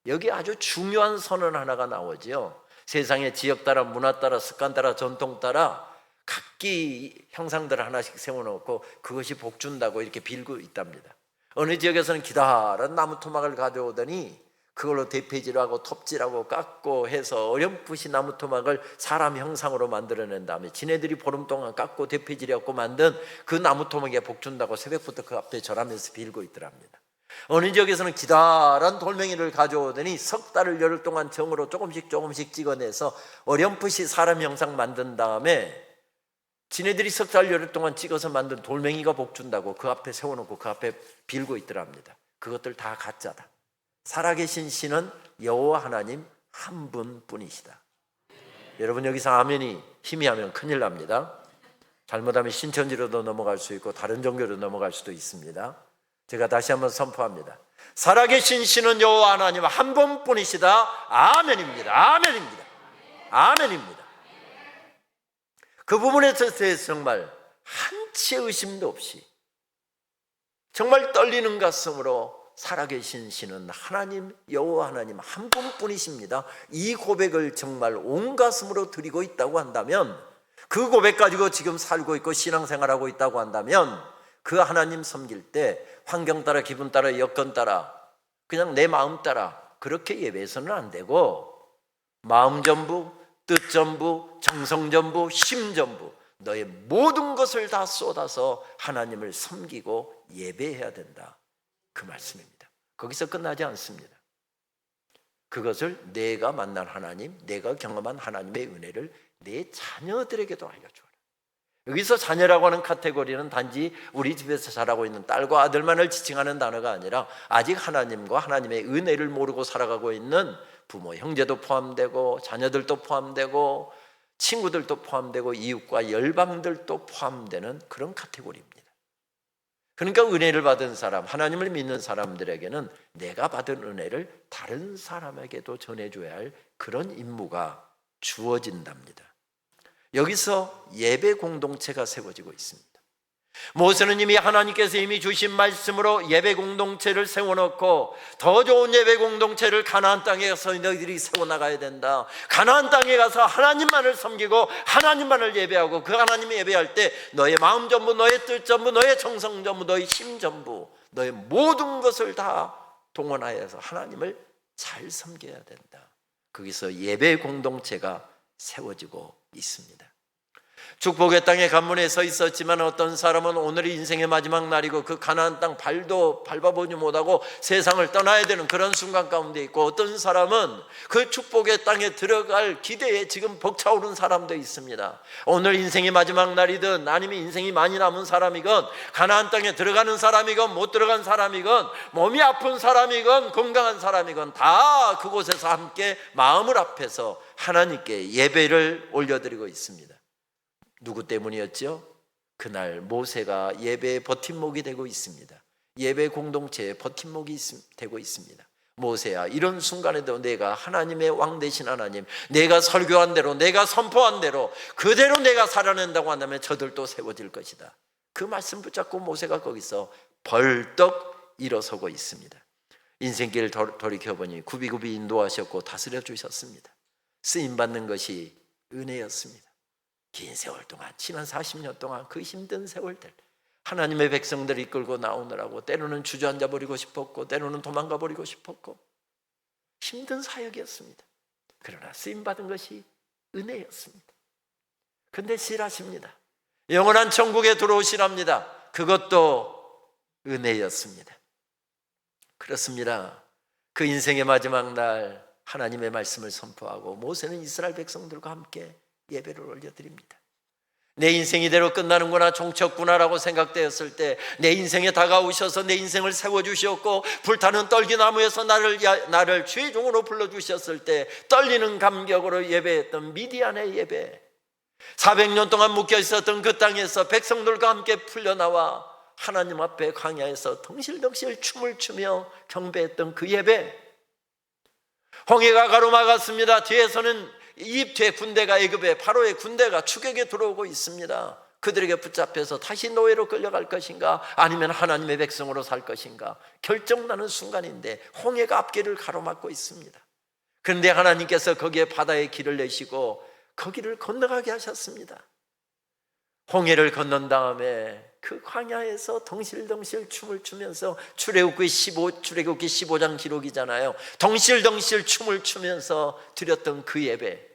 여기 아주 중요한 선언 하나가 나오죠. 세상의 지역 따라, 문화 따라, 습관 따라, 전통 따라 각기 형상들을 하나씩 세워놓고 그것이 복준다고 이렇게 빌고 있답니다. 어느 지역에서는 기다란 나무 토막을 가져오더니 그걸로 대패질을 하고 톱질하고 깎고 해서 어렴풋이 나무 토막을 사람 형상으로 만들어낸 다음에 지네들이 보름 동안 깎고 대패질해갖고 만든 그 나무 토막에 복준다고 새벽부터 그 앞에 절하면서 빌고 있더랍니다. 어느 지역에서는 기다란 돌멩이를 가져오더니 석 달을 열흘 동안 정으로 조금씩 찍어내서 어렴풋이 사람 형상 만든 다음에 지네들이 석 달 열흘 동안 찍어서 만든 돌멩이가 복준다고 그 앞에 세워놓고 그 앞에 빌고 있더랍니다. 그것들 다 가짜다. 살아계신 신은 여호와 하나님 한 분뿐이시다. 여러분 여기서 아멘이 희미하면 큰일 납니다. 잘못하면 신천지로도 넘어갈 수 있고 다른 종교로 넘어갈 수도 있습니다. 제가 다시 한번 선포합니다. 살아계신 신은 여호와 하나님 한 분뿐이시다. 아멘입니다. 아멘입니다. 아멘입니다. 그 부분에 대해서 정말 한치의 의심도 없이 정말 떨리는 가슴으로 살아계신 신은 하나님, 여호와 하나님 한 분뿐이십니다. 이 고백을 정말 온 가슴으로 드리고 있다고 한다면, 그 고백 가지고 지금 살고 있고 신앙생활하고 있다고 한다면 그 하나님 섬길 때 환경 따라, 기분 따라, 여건 따라, 그냥 내 마음 따라 그렇게 예배해서는 안 되고 마음 전부, 뜻 전부, 정성 전부, 힘 전부 너의 모든 것을 다 쏟아서 하나님을 섬기고 예배해야 된다. 그 말씀입니다. 거기서 끝나지 않습니다. 그것을 내가 만난 하나님, 내가 경험한 하나님의 은혜를 내 자녀들에게도 알려줘라. 여기서 자녀라고 하는 카테고리는 단지 우리 집에서 자라고 있는 딸과 아들만을 지칭하는 단어가 아니라 아직 하나님과 하나님의 은혜를 모르고 살아가고 있는 부모, 형제도 포함되고 자녀들도 포함되고 친구들도 포함되고 이웃과 열방들도 포함되는 그런 카테고리입니다. 그러니까 은혜를 받은 사람, 하나님을 믿는 사람들에게는 내가 받은 은혜를 다른 사람에게도 전해줘야 할 그런 임무가 주어진답니다. 여기서 예배 공동체가 세워지고 있습니다. 모세는 이미 하나님께서 이미 주신 말씀으로 예배 공동체를 세워놓고 더 좋은 예배 공동체를 가나안 땅에 가서 너희들이 세워나가야 된다. 가나안 땅에 가서 하나님만을 섬기고 하나님만을 예배하고 그 하나님을 예배할 때 너의 마음 전부, 너의 뜻 전부, 너의 정성 전부, 너의 힘 전부, 너의 모든 것을 다 동원하여서 하나님을 잘 섬겨야 된다. 거기서 예배 공동체가 세워지고 있습니다. 축복의 땅에 관문에 서 있었지만 어떤 사람은 오늘이 인생의 마지막 날이고 그 가나안 땅 발도 밟아보지 못하고 세상을 떠나야 되는 그런 순간 가운데 있고, 어떤 사람은 그 축복의 땅에 들어갈 기대에 지금 벅차오른 사람도 있습니다. 오늘 인생의 마지막 날이든 아니면 인생이 많이 남은 사람이건 가나안 땅에 들어가는 사람이건 못 들어간 사람이건 몸이 아픈 사람이건 건강한 사람이건 다 그곳에서 함께 마음을 합해서 하나님께 예배를 올려드리고 있습니다. 누구 때문이었죠? 그날 모세가 예배의 버팀목이 되고 있습니다. 예배 공동체의 버팀목이 되고 있습니다. 모세야, 이런 순간에도 내가 하나님의 왕 되신 하나님, 내가 설교한 대로, 내가 선포한 대로 그대로 내가 살아낸다고 한다면 저들도 세워질 것이다. 그 말씀 붙잡고 모세가 거기서 벌떡 일어서고 있습니다. 인생길을 돌이켜보니 굽이굽이 인도하셨고 다스려 주셨습니다. 쓰임받는 것이 은혜였습니다. 긴 세월 동안, 지난 40년 동안 그 힘든 세월들,
하나님의 백성들을 이끌고 나오느라고 때로는 주저앉아 버리고 싶었고 때로는 도망가 버리고 싶었고 힘든 사역이었습니다. 그러나 쓰임받은 것이 은혜였습니다. 그런데 실하십니다. 영원한 천국에 들어오시랍니다. 그것도 은혜였습니다. 그렇습니다. 그 인생의 마지막 날 하나님의 말씀을 선포하고 모세는 이스라엘 백성들과 함께 예배를 올려드립니다. 내 인생이 이대로 끝나는구나, 종쳤구나라고 생각되었을 때 내 인생에 다가오셔서 내 인생을 세워주셨고 불타는 떨기나무에서 나를 주의 종으로 불러주셨을 때 떨리는 감격으로 예배했던 미디안의 예배, 400년 동안 묶여 있었던 그 땅에서 백성들과 함께 풀려나와 하나님 앞에 광야에서 덩실덩실 춤을 추며 경배했던 그 예배, 홍해가 가로막았습니다. 뒤에서는 이집트의 군대가, 애굽의 바로의 군대가 추격에 들어오고 있습니다. 그들에게 붙잡혀서 다시 노예로 끌려갈 것인가 아니면 하나님의 백성으로 살 것인가 결정나는 순간인데 홍해가 앞길을 가로막고 있습니다. 그런데 하나님께서 거기에 바다의 길을 내시고 거기를 건너가게 하셨습니다. 홍해를 건넌 다음에 그 광야에서 덩실덩실 춤을 추면서 출애굽기 15장 기록이잖아요. 덩실덩실 춤을 추면서 드렸던 그 예배,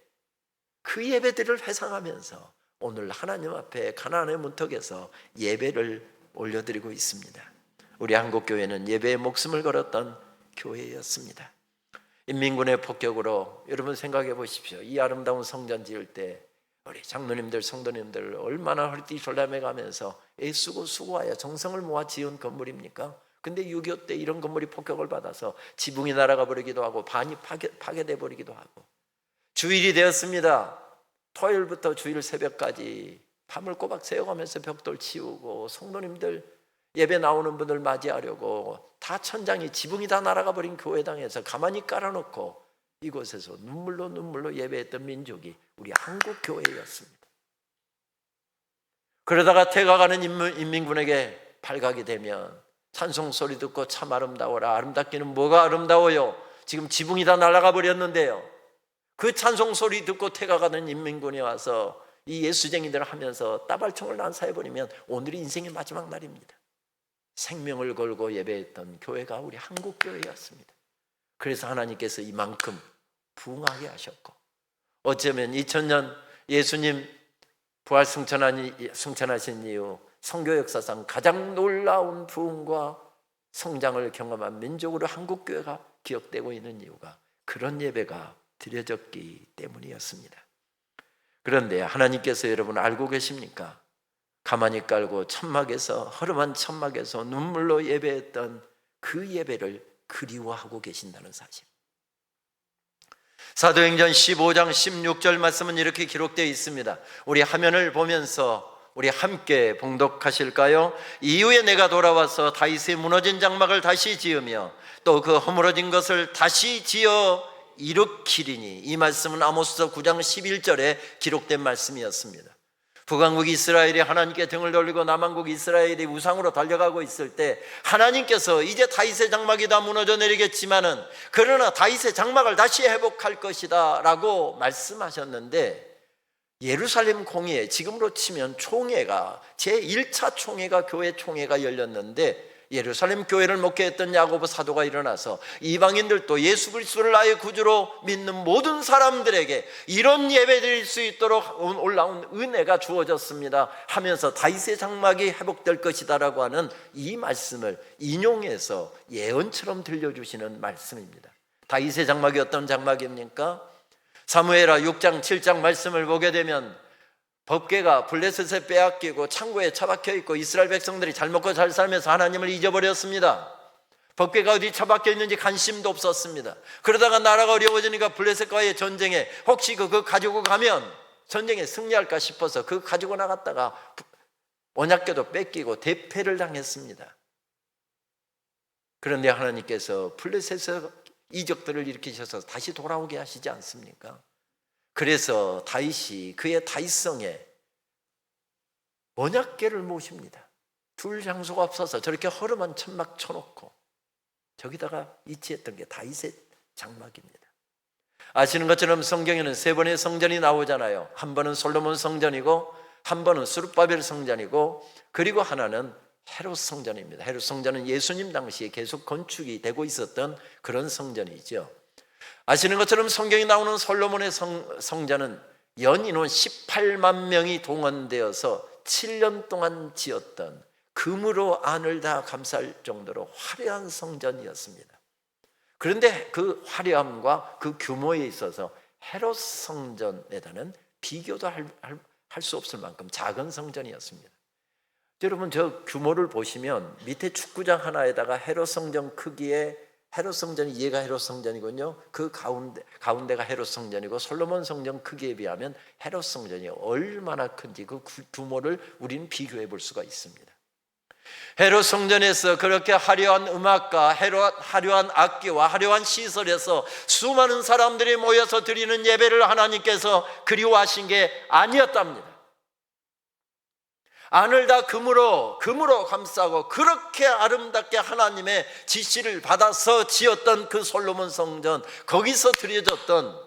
그 예배들을 회상하면서 오늘 하나님 앞에 가나안의 문턱에서 예배를 올려드리고 있습니다. 우리 한국교회는 예배에 목숨을 걸었던 교회였습니다. 인민군의 폭격으로 여러분 생각해 보십시오. 이 아름다운 성전 지을 때 우리 장로님들, 성도님들 얼마나 허리띠 졸라매 가면서 애쓰고 수고하여 정성을 모아 지은 건물입니까? 근데 6.25 때 이런 건물이 폭격을 받아서 지붕이 날아가 버리기도 하고 반이 파괴돼 버리기도 하고 주일이 되었습니다. 토요일부터 주일 새벽까지 밤을 꼬박 새워가면서 벽돌 치우고 성도님들 예배 나오는 분들 맞이하려고 다 천장이 지붕이 다 날아가 버린 교회당에서 가만히 깔아놓고 이곳에서 눈물로 예배했던 민족이 우리 한국 교회였습니다. 그러다가 태가가는 인민군에게 발각이 되면 찬송 소리 듣고 참 아름다워라. 아름답기는 뭐가 아름다워요? 지금 지붕이 다 날아가 버렸는데요. 그 찬송 소리 듣고 태가가는 인민군이 와서 이 예수쟁이들을 하면서 따발총을 난사해버리면 오늘이 인생의 마지막 날입니다. 생명을 걸고 예배했던 교회가 우리 한국 교회였습니다. 그래서 하나님께서 이만큼 부흥하게 하셨고 어쩌면 2000년 예수님 부활 승천하신 이후 선교 역사상 가장 놀라운 부흥과 성장을 경험한 민족으로 한국 교회가 기억되고 있는 이유가 그런 예배가 드려졌기 때문이었습니다. 그런데 하나님께서 여러분 알고 계십니까? 가만히 깔고 천막에서 허름한 천막에서 눈물로 예배했던 그 예배를 그리워하고 계신다는 사실. 사도행전 15장 16절 말씀은 이렇게 기록되어 있습니다. 우리 화면을 보면서 우리 함께 봉독하실까요? 이후에 내가 돌아와서 다윗의 무너진 장막을 다시 지으며 또 그 허물어진 것을 다시 지어 일으키리니. 이 말씀은 아모스서 9장 11절에 기록된 말씀이었습니다. 북왕국 이스라엘이 하나님께 등을 돌리고 남왕국 이스라엘이 우상으로 달려가고 있을 때 하나님께서 이제 다윗의 장막이 다 무너져 내리겠지만은 그러나 다윗의 장막을 다시 회복할 것이다 라고 말씀하셨는데 예루살렘 공회, 지금으로 치면 총회가 제1차 총회가 교회 총회가 열렸는데 예루살렘 교회를 목회했던 야고보 사도가 일어나서 이방인들도 예수 그리스도를 나의 구주로 믿는 모든 사람들에게 이런 예배 드릴 수 있도록 올라온 은혜가 주어졌습니다 하면서 다윗의 장막이 회복될 것이다 라고 하는 이 말씀을 인용해서 예언처럼 들려주시는 말씀입니다. 다윗의 장막이 어떤 장막입니까? 사무엘하 6장 7장 말씀을 보게 되면 법궤가 블레셋에 빼앗기고 창고에 처박혀 있고 이스라엘 백성들이 잘 먹고 잘 살면서 하나님을 잊어버렸습니다. 법궤가 어디 처박혀 있는지 관심도 없었습니다. 그러다가 나라가 어려워지니까 블레셋과의 전쟁에 혹시 그거 가지고 가면 전쟁에 승리할까 싶어서 그거 가지고 나갔다가 언약궤도 뺏기고 대패를 당했습니다. 그런데 하나님께서 블레셋에서 이적들을 일으키셔서 다시 돌아오게 하시지 않습니까? 그래서 다윗이 그의 다윗성에 언약궤를 모십니다. 둘 장소가 없어서 저렇게 허름한 천막 쳐놓고 저기다가 위치했던 게 다윗의 장막입니다. 아시는 것처럼 성경에는 세 번의 성전이 나오잖아요. 한 번은 솔로몬 성전이고 한 번은 스룹바벨 성전이고 그리고 하나는 헤롯 성전입니다. 헤롯 성전은 예수님 당시에 계속 건축이 되고 있었던 그런 성전이죠. 아시는 것처럼 성경에 나오는 솔로몬의 성전은 연인원 18만 명이 동원되어서 7년 동안 지었던 금으로 안을 다 감쌀 정도로 화려한 성전이었습니다. 그런데 그 화려함과 그 규모에 있어서 헤롯 성전에다는 비교도 할 수 없을 만큼 작은 성전이었습니다. 여러분 저 규모를 보시면 밑에 축구장 하나에다가 헤롯 성전 크기에 헤롯 성전이 얘가 헤롯 성전이군요. 그 가운데가 헤롯 성전이고 솔로몬 성전 크기에 비하면 헤롯 성전이 얼마나 큰지 그 규모를 우리는 비교해 볼 수가 있습니다. 헤롯 성전에서 그렇게 화려한 음악과 화려한 악기와 화려한 시설에서 수많은 사람들이 모여서 드리는 예배를 하나님께서 그리워하신 게 아니었답니다. 안을 다 금으로 감싸고 그렇게 아름답게 하나님의 지시를 받아서 지었던 그 솔로몬 성전, 거기서 드려졌던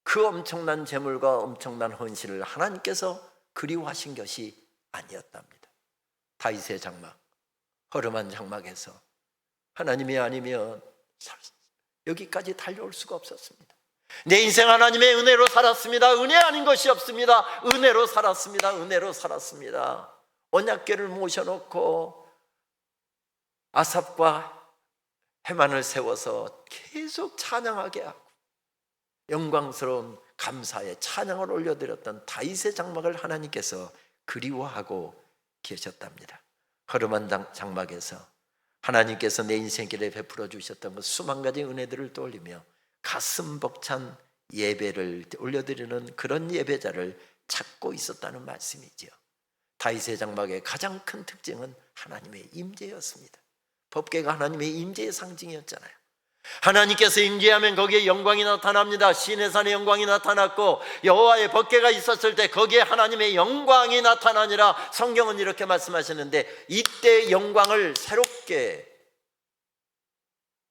그 엄청난 제물과 엄청난 헌신을 하나님께서 그리워하신 것이 아니었답니다. 다윗의 장막, 허름한 장막에서 하나님이 아니면 여기까지 달려올 수가 없었습니다. 내 인생 하나님의 은혜로 살았습니다. 은혜 아닌 것이 없습니다. 은혜로 살았습니다. 은혜로 살았습니다. 언약궤를 모셔놓고 아삽과 헤만을 세워서 계속 찬양하게 하고 영광스러운 감사의 찬양을 올려드렸던 다윗의 장막을 하나님께서 그리워하고 계셨답니다. 허름한 장막에서 하나님께서 내 인생길에 베풀어 주셨던 그 수만 가지 은혜들을 떠올리며 가슴 벅찬 예배를 올려드리는 그런 예배자를 찾고 있었다는 말씀이죠. 다윗의 장막의 가장 큰 특징은 하나님의 임재였습니다. 법궤가 하나님의 임재의 상징이었잖아요. 하나님께서 임재하면 거기에 영광이 나타납니다. 시내산의 영광이 나타났고 여호와의 법궤가 있었을 때 거기에 하나님의 영광이 나타나니라 성경은 이렇게 말씀하시는데 이때 영광을 새롭게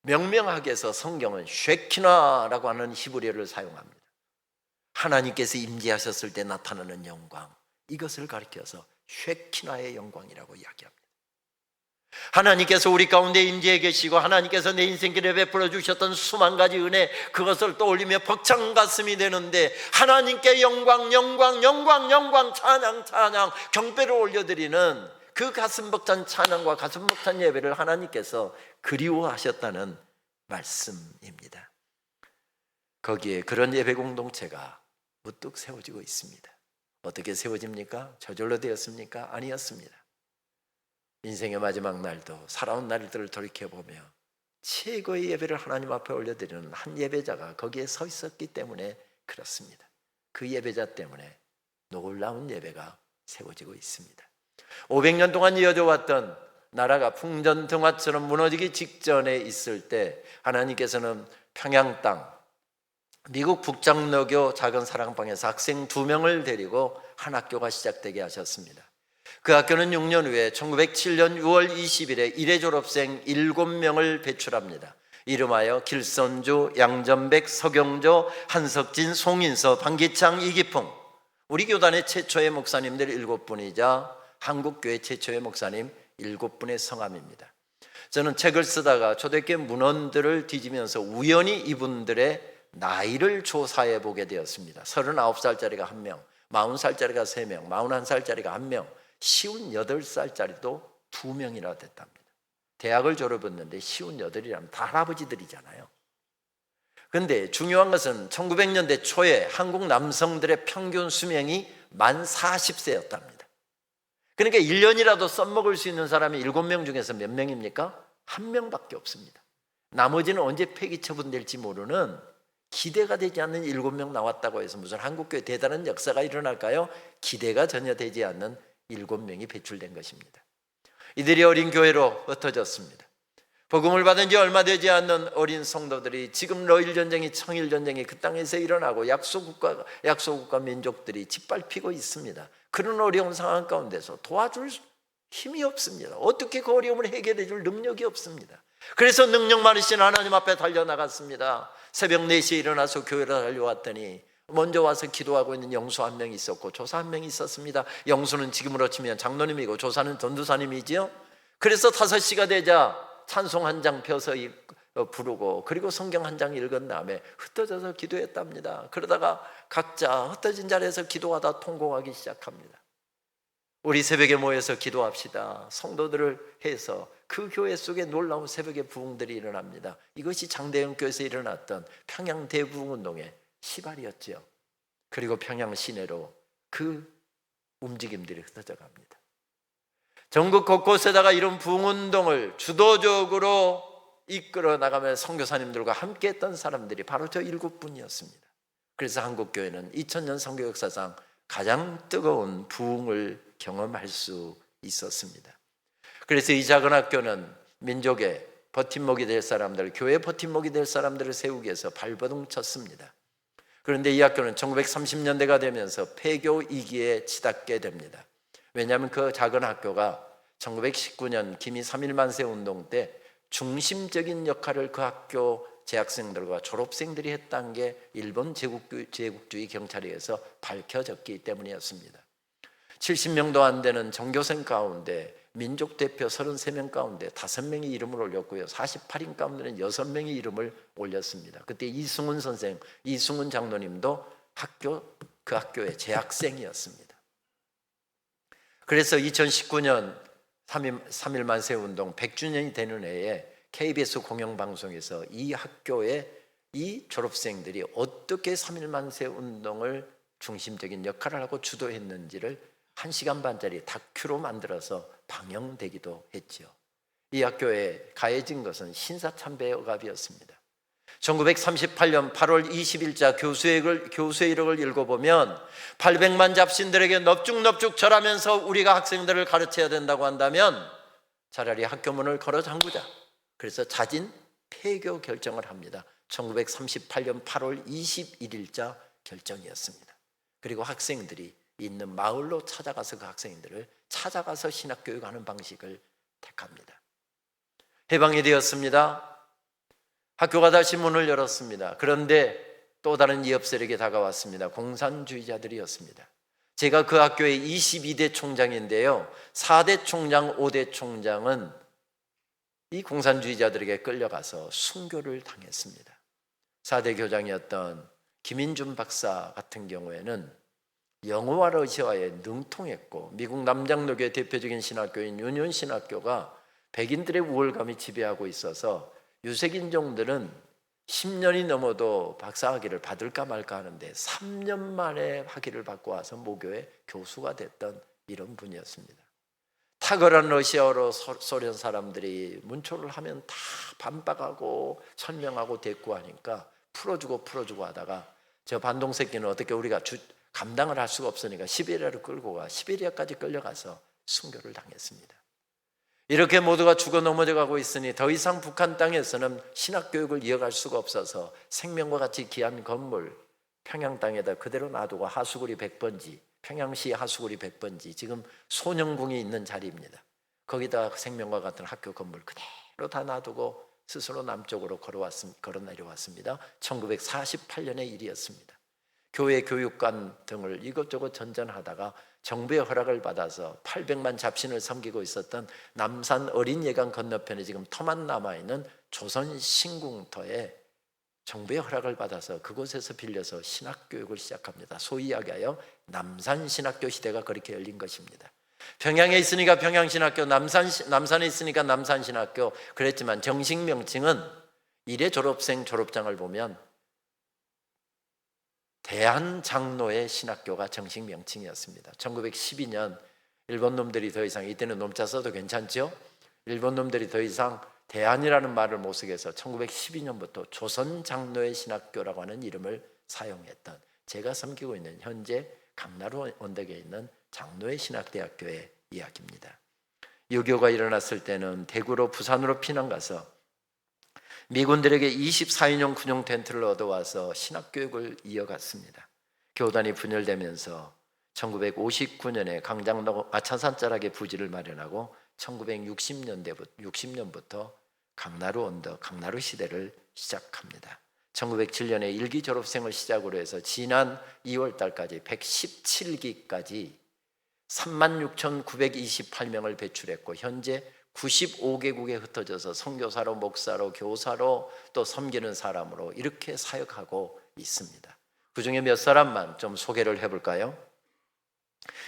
명명하게 해서 성경은 쉐키나라고 하는 히브리어를 사용합니다. 하나님께서 임재하셨을 때 나타나는 영광, 이것을 가리켜서 쉐키나의 영광이라고 이야기합니다. 하나님께서 우리 가운데 임재해 계시고 하나님께서 내 인생길에 베풀어 주셨던 수만 가지 은혜, 그것을 떠올리며 벅찬 가슴이 되는데 하나님께 영광 찬양 경배를 올려드리는 그 가슴 벅찬 찬양과 가슴 벅찬 예배를 하나님께서 그리워하셨다는 말씀입니다. 거기에 그런 예배 공동체가 우뚝 세워지고 있습니다. 어떻게 세워집니까? 저절로 되었습니까? 아니었습니다. 인생의 마지막 날도 살아온 날들을 돌이켜보며 최고의 예배를 하나님 앞에 올려드리는 한 예배자가 거기에 서 있었기 때문에 그렇습니다. 그 예배자 때문에 놀라운 예배가 세워지고 있습니다. 500년 동안 이어져 왔던 나라가 풍전등화처럼 무너지기 직전에 있을 때 하나님께서는 평양 땅 미국 북장로교 작은 사랑방에서 학생 2명을 데리고 한 학교가 시작되게 하셨습니다. 그 학교는 6년 후에 1907년 6월 20일에 일회 졸업생 7명을 배출합니다. 이름하여 길선주, 양전백, 서경조, 한석진, 송인서, 방기창, 이기풍. 우리 교단의 최초의 목사님들 7분이자 한국교회 최초의 목사님 7분의 성함입니다. 저는 책을 쓰다가 초대교회 문헌들을 뒤지면서 우연히 이분들의 나이를 조사해 보게 되었습니다. 39살짜리가 1명, 40살짜리가 3명, 41살짜리가 1명, 58살짜리도 2명이나 됐답니다. 대학을 졸업했는데 58이라면 다 할아버지들이잖아요. 그런데 중요한 것은 1900년대 초에 한국 남성들의 평균 수명이 만 40세였답니다. 그러니까 1년이라도 썸먹을 수 있는 사람이 7명 중에서 몇 명입니까? 1명밖에 없습니다. 나머지는 언제 폐기 처분될지 모르는 기대가 되지 않는 7명 나왔다고 해서 무슨 한국교회 대단한 역사가 일어날까요? 기대가 전혀 되지 않는 7명이 배출된 것입니다. 이들이 어린 교회로 흩어졌습니다. 복음을 받은 지 얼마 되지 않는 어린 성도들이 지금 러일전쟁이 청일전쟁이 그 땅에서 일어나고 약소국가 민족들이 짓밟히고 있습니다. 그런 어려운 상황 가운데서 도와줄 힘이 없습니다. 어떻게 그 어려움을 해결해 줄 능력이 없습니다. 그래서 능력 많으신 하나님 앞에 달려나갔습니다. 새벽 4시에 일어나서 교회로 달려왔더니 먼저 와서 기도하고 있는 영수 한 명이 있었고 조사 한 명이 있었습니다. 영수는 지금으로 치면 장로님이고 조사는 전도사님이지요. 그래서 5시가 되자 찬송 한 장 펴서 부르고 그리고 성경 한 장 읽은 다음에 흩어져서 기도했답니다. 그러다가 각자 흩어진 자리에서 기도하다 통곡하기 시작합니다. 우리 새벽에 모여서 기도합시다. 성도들을 해서 그 교회 속에 놀라운 새벽의 부흥들이 일어납니다. 이것이 장대영 교회에서 일어났던 평양 대부흥운동의 시발이었죠. 그리고 평양 시내로 그 움직임들이 흩어져 갑니다. 전국 곳곳에다가 이런 부흥운동을 주도적으로 이끌어 나가며 선교사님들과 함께 했던 사람들이 바로 저 7분이었습니다. 그래서 한국교회는 2000년 선교 역사상 가장 뜨거운 부흥을 경험할 수 있었습니다. 그래서 이 작은 학교는 민족의 버팀목이 될 사람들, 교회의 버팀목이 될 사람들을 세우기 위해서 발버둥 쳤습니다. 그런데 이 학교는 1930년대가 되면서 폐교 위기에 치닫게 됩니다. 왜냐하면 그 작은 학교가 1919년 기미 3.1만세 운동 때 중심적인 역할을 그 학교 재학생들과 졸업생들이 했다는 게 일본 제국주의 경찰에 의해서 밝혀졌기 때문이었습니다. 70명도 안 되는 전교생 가운데 민족 대표 33명 가운데 5명이 이름을 올렸고요. 48인 가운데는 6명이 이름을 올렸습니다. 그때 이승훈 선생, 이승훈 장로님도 그 학교의 재학생이었습니다. 그래서 2019년 3.1만세 운동 100주년이 되는 해에 KBS 공영방송에서 이 학교의 이 졸업생들이 어떻게 3.1만세 운동을 중심적인 역할을 하고 주도했는지를 1시간 반짜리 다큐로 만들어서 방영되기도 했죠. 이 학교에 가해진 것은 신사참배의 억압이었습니다. 1938년 8월 20일자 교수의 이력을 읽어보면 800만 잡신들에게 넙죽넙죽 절하면서 우리가 학생들을 가르쳐야 된다고 한다면 차라리 학교 문을 걸어 잠그자. 그래서 자진 폐교 결정을 합니다. 1938년 8월 21일자 결정이었습니다. 그리고 학생들이 있는 마을로 찾아가서 그 학생들을 찾아가서 신학교육하는 방식을 택합니다. 해방이 되었습니다. 학교가 다시 문을 열었습니다. 그런데 또 다른 이업 세력이 다가왔습니다. 공산주의자들이었습니다. 제가 그 학교의 22대 총장인데요, 4대 총장, 5대 총장은 이 공산주의자들에게 끌려가서 순교를 당했습니다. 4대 교장이었던 김인준 박사 같은 경우에는 영어와 러시아에 능통했고, 미국 남장로교의 대표적인 신학교인 유니온 신학교가 백인들의 우월감이 지배하고 있어서 유색인종들은 10년이 넘어도 박사학위를 받을까 말까 하는데 3년 만에 학위를 받고 와서 모교의 교수가 됐던 이런 분이었습니다. 탁월한 러시아어로 소련 사람들이 문초를 하면 다 반박하고 설명하고 대꾸하니까 풀어주고 하다가 저 반동 새끼는 어떻게 우리가 감당을 할 수가 없으니까 시베리아로 끌고 가 시베리아까지 끌려가서 순교를 당했습니다. 이렇게 모두가 죽어 넘어져 가고 있으니 더 이상 북한 땅에서는 신학교육을 이어갈 수가 없어서 생명과 같이 귀한 건물 평양 땅에다 그대로 놔두고 하수구리 100번지, 평양시 하수구리 100번지, 지금 소년궁이 있는 자리입니다. 거기다 생명과 같은 학교 건물 그대로 다 놔두고 스스로 남쪽으로 걸어 내려왔습니다. 1948년의 일이었습니다. 교회 교육관 등을 이것저것 전전하다가 정부의 허락을 받아서 800만 잡신을 섬기고 있었던 남산 어린예관 건너편에 지금 터만 남아있는 조선 신궁터에 정부의 허락을 받아서 그곳에서 빌려서 신학교육을 시작합니다. 소위 이야기하여 남산 신학교 시대가 그렇게 열린 것입니다. 평양에 있으니까 평양신학교, 남산에 있으니까 남산신학교 그랬지만 정식 명칭은 1회 졸업생 졸업장을 보면 대한장로의 신학교가 정식 명칭이었습니다. 1912년 일본 놈들이 더 이상, 이때는 놈자 써도 괜찮죠? 일본 놈들이 더 이상 대한이라는 말을 못 쓰게 해서 1912년부터 조선장로의 신학교라고 하는 이름을 사용했던, 제가 섬기고 있는 현재 강나루 언덕에 있는 장로의 신학대학교의 이야기입니다. 유교가 일어났을 때는 대구로 부산으로 피난 가서 미군들에게 24인용 군용 텐트를 얻어와서 신학교육을 이어갔습니다. 교단이 분열되면서 1959년에 강장로 아차산자락에 부지를 마련하고 1960년부터 강나루 언덕, 강나루 시대를 시작합니다. 1907년에 일기 졸업생을 시작으로 해서 지난 2월 달까지 117기까지 36,928명을 배출했고 현재 95개국에 흩어져서 선교사로, 목사로, 교사로, 또 섬기는 사람으로 이렇게 사역하고 있습니다. 그 중에 몇 사람만 좀 소개를 해볼까요?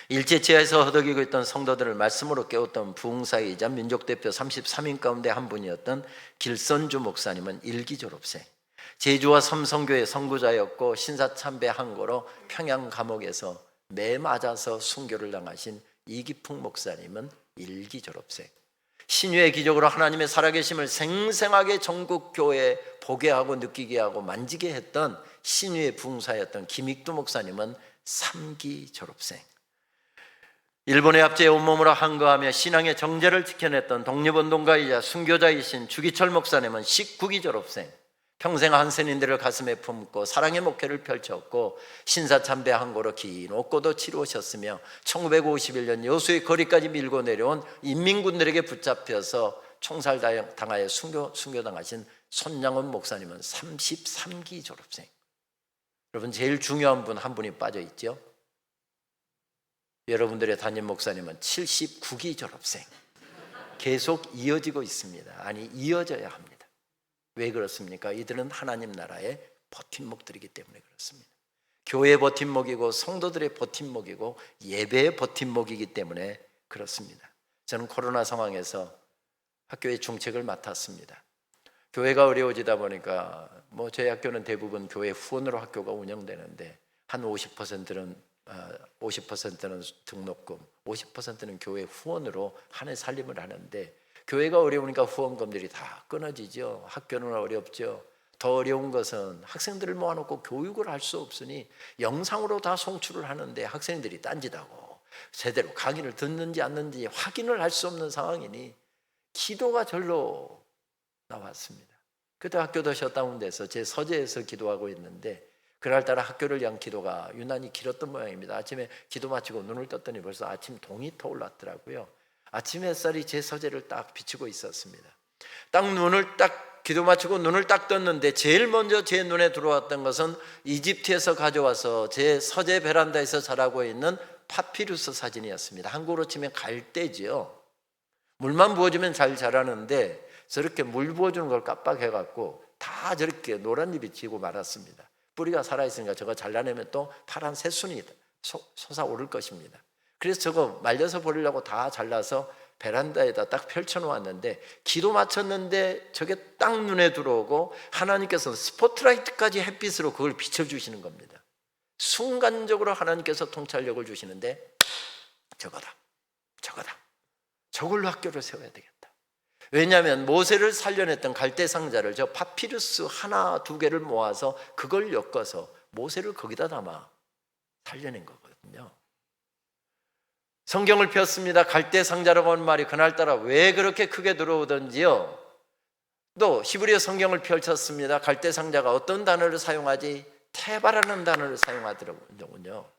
일제치하에서 허덕이고 있던 성도들을 말씀으로 깨웠던 부흥사이자 민족대표 33인 가운데 한 분이었던 길선주 목사님은 일기 졸업생, 제주와 삼성교회 선구자였고 신사참배 항고로 평양 감옥에서 매 맞아서 순교를 당하신 이기풍 목사님은 일기 졸업생, 신유의 기적으로 하나님의 살아계심을 생생하게 전국 교회에 보게 하고 느끼게 하고 만지게 했던 신유의 부흥사였던 김익두 목사님은 3기 졸업생, 일본의 압제에 온몸으로 항거하며 신앙의 정제를 지켜냈던 독립운동가이자 순교자이신 주기철 목사님은 19기 졸업생, 평생 한센인들을 가슴에 품고 사랑의 목회를 펼쳤고 신사참배 항고로 긴 옥고도 치루셨으며 1951년 여수의 거리까지 밀고 내려온 인민군들에게 붙잡혀서 총살당하여 순교당하신 손양원 목사님은 33기 졸업생. 여러분, 제일 중요한 분 한 분이 빠져있죠. 여러분들의 담임 목사님은 79기 졸업생. 계속 이어지고 있습니다. 아니, 이어져야 합니다. 왜 그렇습니까? 이들은 하나님 나라의 버팀목들이기 때문에 그렇습니다. 교회의 버팀목이고 성도들의 버팀목이고 예배의 버팀목이기 때문에 그렇습니다. 저는 코로나 상황에서 학교의 중책을 맡았습니다. 교회가 어려워지다 보니까 저희 학교는 대부분 교회 후원으로 학교가 운영되는데 한 50%는 등록금, 50%는 교회 후원으로 한 해 살림을 하는데 교회가 어려우니까 후원금들이 다 끊어지죠. 학교는 어렵죠. 더 어려운 것은 학생들을 모아놓고 교육을 할 수 없으니 영상으로 다 송출을 하는데 학생들이 딴짓하고 제대로 강의를 듣는지 안 듣는지 확인을 할 수 없는 상황이니 기도가 절로 나왔습니다. 그때 학교도 셧다운돼서 제 서재에서 기도하고 있는데 그날따라 학교를 위한 기도가 유난히 길었던 모양입니다. 아침에 기도 마치고 눈을 떴더니 벌써 아침 동이 터올랐더라고요. 아침 햇살이 제 서재를 딱 비추고 있었습니다. 기도 마치고 눈을 딱 떴는데 제일 먼저 제 눈에 들어왔던 것은 이집트에서 가져와서 제 서재 베란다에서 자라고 있는 파피루스 사진이었습니다. 한국으로 치면 갈대지요. 물만 부어주면 잘 자라는데 저렇게 물 부어주는 걸 깜빡해갖고 다 저렇게 노란 잎이 지고 말았습니다. 뿌리가 살아있으니까 저거 잘라내면 또 파란 새순이 솟아오를 것입니다. 그래서 저거 말려서 버리려고 다 잘라서 베란다에다 딱 펼쳐놓았는데 기도 마쳤는데 저게 딱 눈에 들어오고 하나님께서 스포트라이트까지 햇빛으로 그걸 비춰주시는 겁니다. 순간적으로 하나님께서 통찰력을 주시는데 저거다. 저걸로 학교를 세워야 되겠다. 왜냐하면 모세를 살려냈던 갈대상자를 저 파피루스 하나 두 개를 모아서 그걸 엮어서 모세를 거기다 담아 살려낸 거거든요. 성경을 폈습니다. 갈대상자라고 하는 말이 그날따라 왜 그렇게 크게 들어오던지요. 또 히브리어 성경을 펼쳤습니다. 갈대상자가 어떤 단어를 사용하지? 테바라는 단어를 사용하더군요.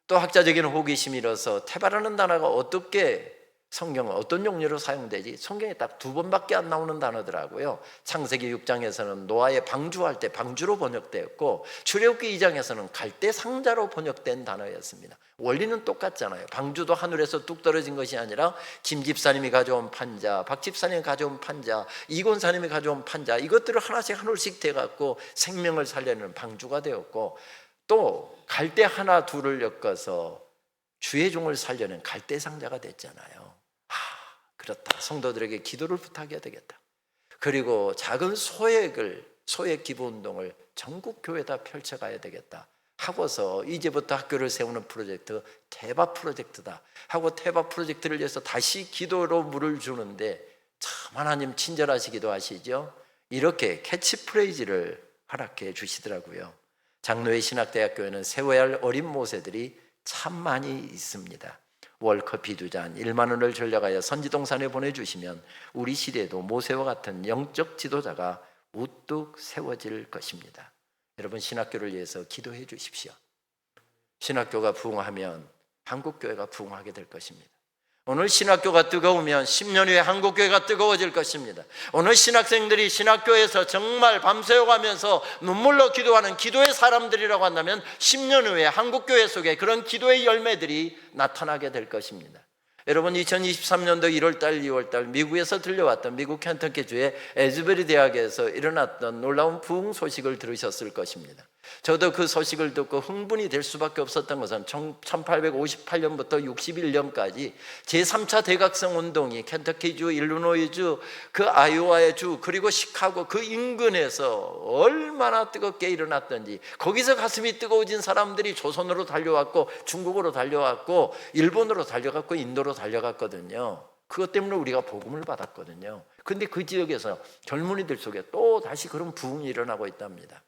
또 학자적인 호기심이 일어서 테바라는 단어가 어떻게 성경은 어떤 용례로 사용되지? 성경에 딱 2번밖에 안 나오는 단어더라고요. 창세기 6장에서는 노아의 방주할 때 방주로 번역되었고 출애굽기 2장에서는 갈대상자로 번역된 단어였습니다. 원리는 똑같잖아요. 방주도 하늘에서 뚝 떨어진 것이 아니라 김 집사님이 가져온 판자, 박 집사님이 가져온 판자, 이 권사님이 가져온 판자, 이것들을 하나씩 돼갖고 생명을 살려내는 방주가 되었고 또 갈대 하나 둘을 엮어서 주의 종을 살려낸 갈대상자가 됐잖아요. 그렇다. 성도들에게 기도를 부탁해야 되겠다. 그리고 작은 소액 기부 운동을 전국 교회에다 펼쳐가야 되겠다 하고서 이제부터 학교를 세우는 프로젝트 태바 프로젝트다 하고 태바 프로젝트를 위해서 다시 기도로 물을 주는데 참 하나님 친절하시기도 하시죠. 이렇게 캐치프레이즈를 허락해 주시더라고요. 장로회 신학대학교에는 세워야 할 어린 모세들이 참 많이 있습니다. 월커피 2잔 1만 원을 전략하여 선지동산에 보내주시면 우리 시대에도 모세와 같은 영적 지도자가 우뚝 세워질 것입니다. 여러분, 신학교를 위해서 기도해 주십시오. 신학교가 부흥하면 한국교회가 부흥하게 될 것입니다. 오늘 신학교가 뜨거우면 10년 후에 한국교회가 뜨거워질 것입니다. 오늘 신학생들이 신학교에서 정말 밤새워가면서 눈물로 기도하는 기도의 사람들이라고 한다면 10년 후에 한국교회 속에 그런 기도의 열매들이 나타나게 될 것입니다. 여러분, 2023년도 1월달, 2월달 미국에서 들려왔던 미국 켄터키주의 에즈베리 대학에서 일어났던 놀라운 부흥 소식을 들으셨을 것입니다. 저도 그 소식을 듣고 흥분이 될 수밖에 없었던 것은 1858년부터 61년까지 제3차 대각성 운동이 켄터키주, 일리노이주, 그 아이오와의 주, 그리고 시카고 그 인근에서 얼마나 뜨겁게 일어났던지, 거기서 가슴이 뜨거워진 사람들이 조선으로 달려왔고 중국으로 달려왔고 일본으로 달려갔고 인도로 달려갔거든요. 그것 때문에 우리가 복음을 받았거든요. 근데 그 지역에서 젊은이들 속에 또 다시 그런 부흥이 일어나고 있답니다.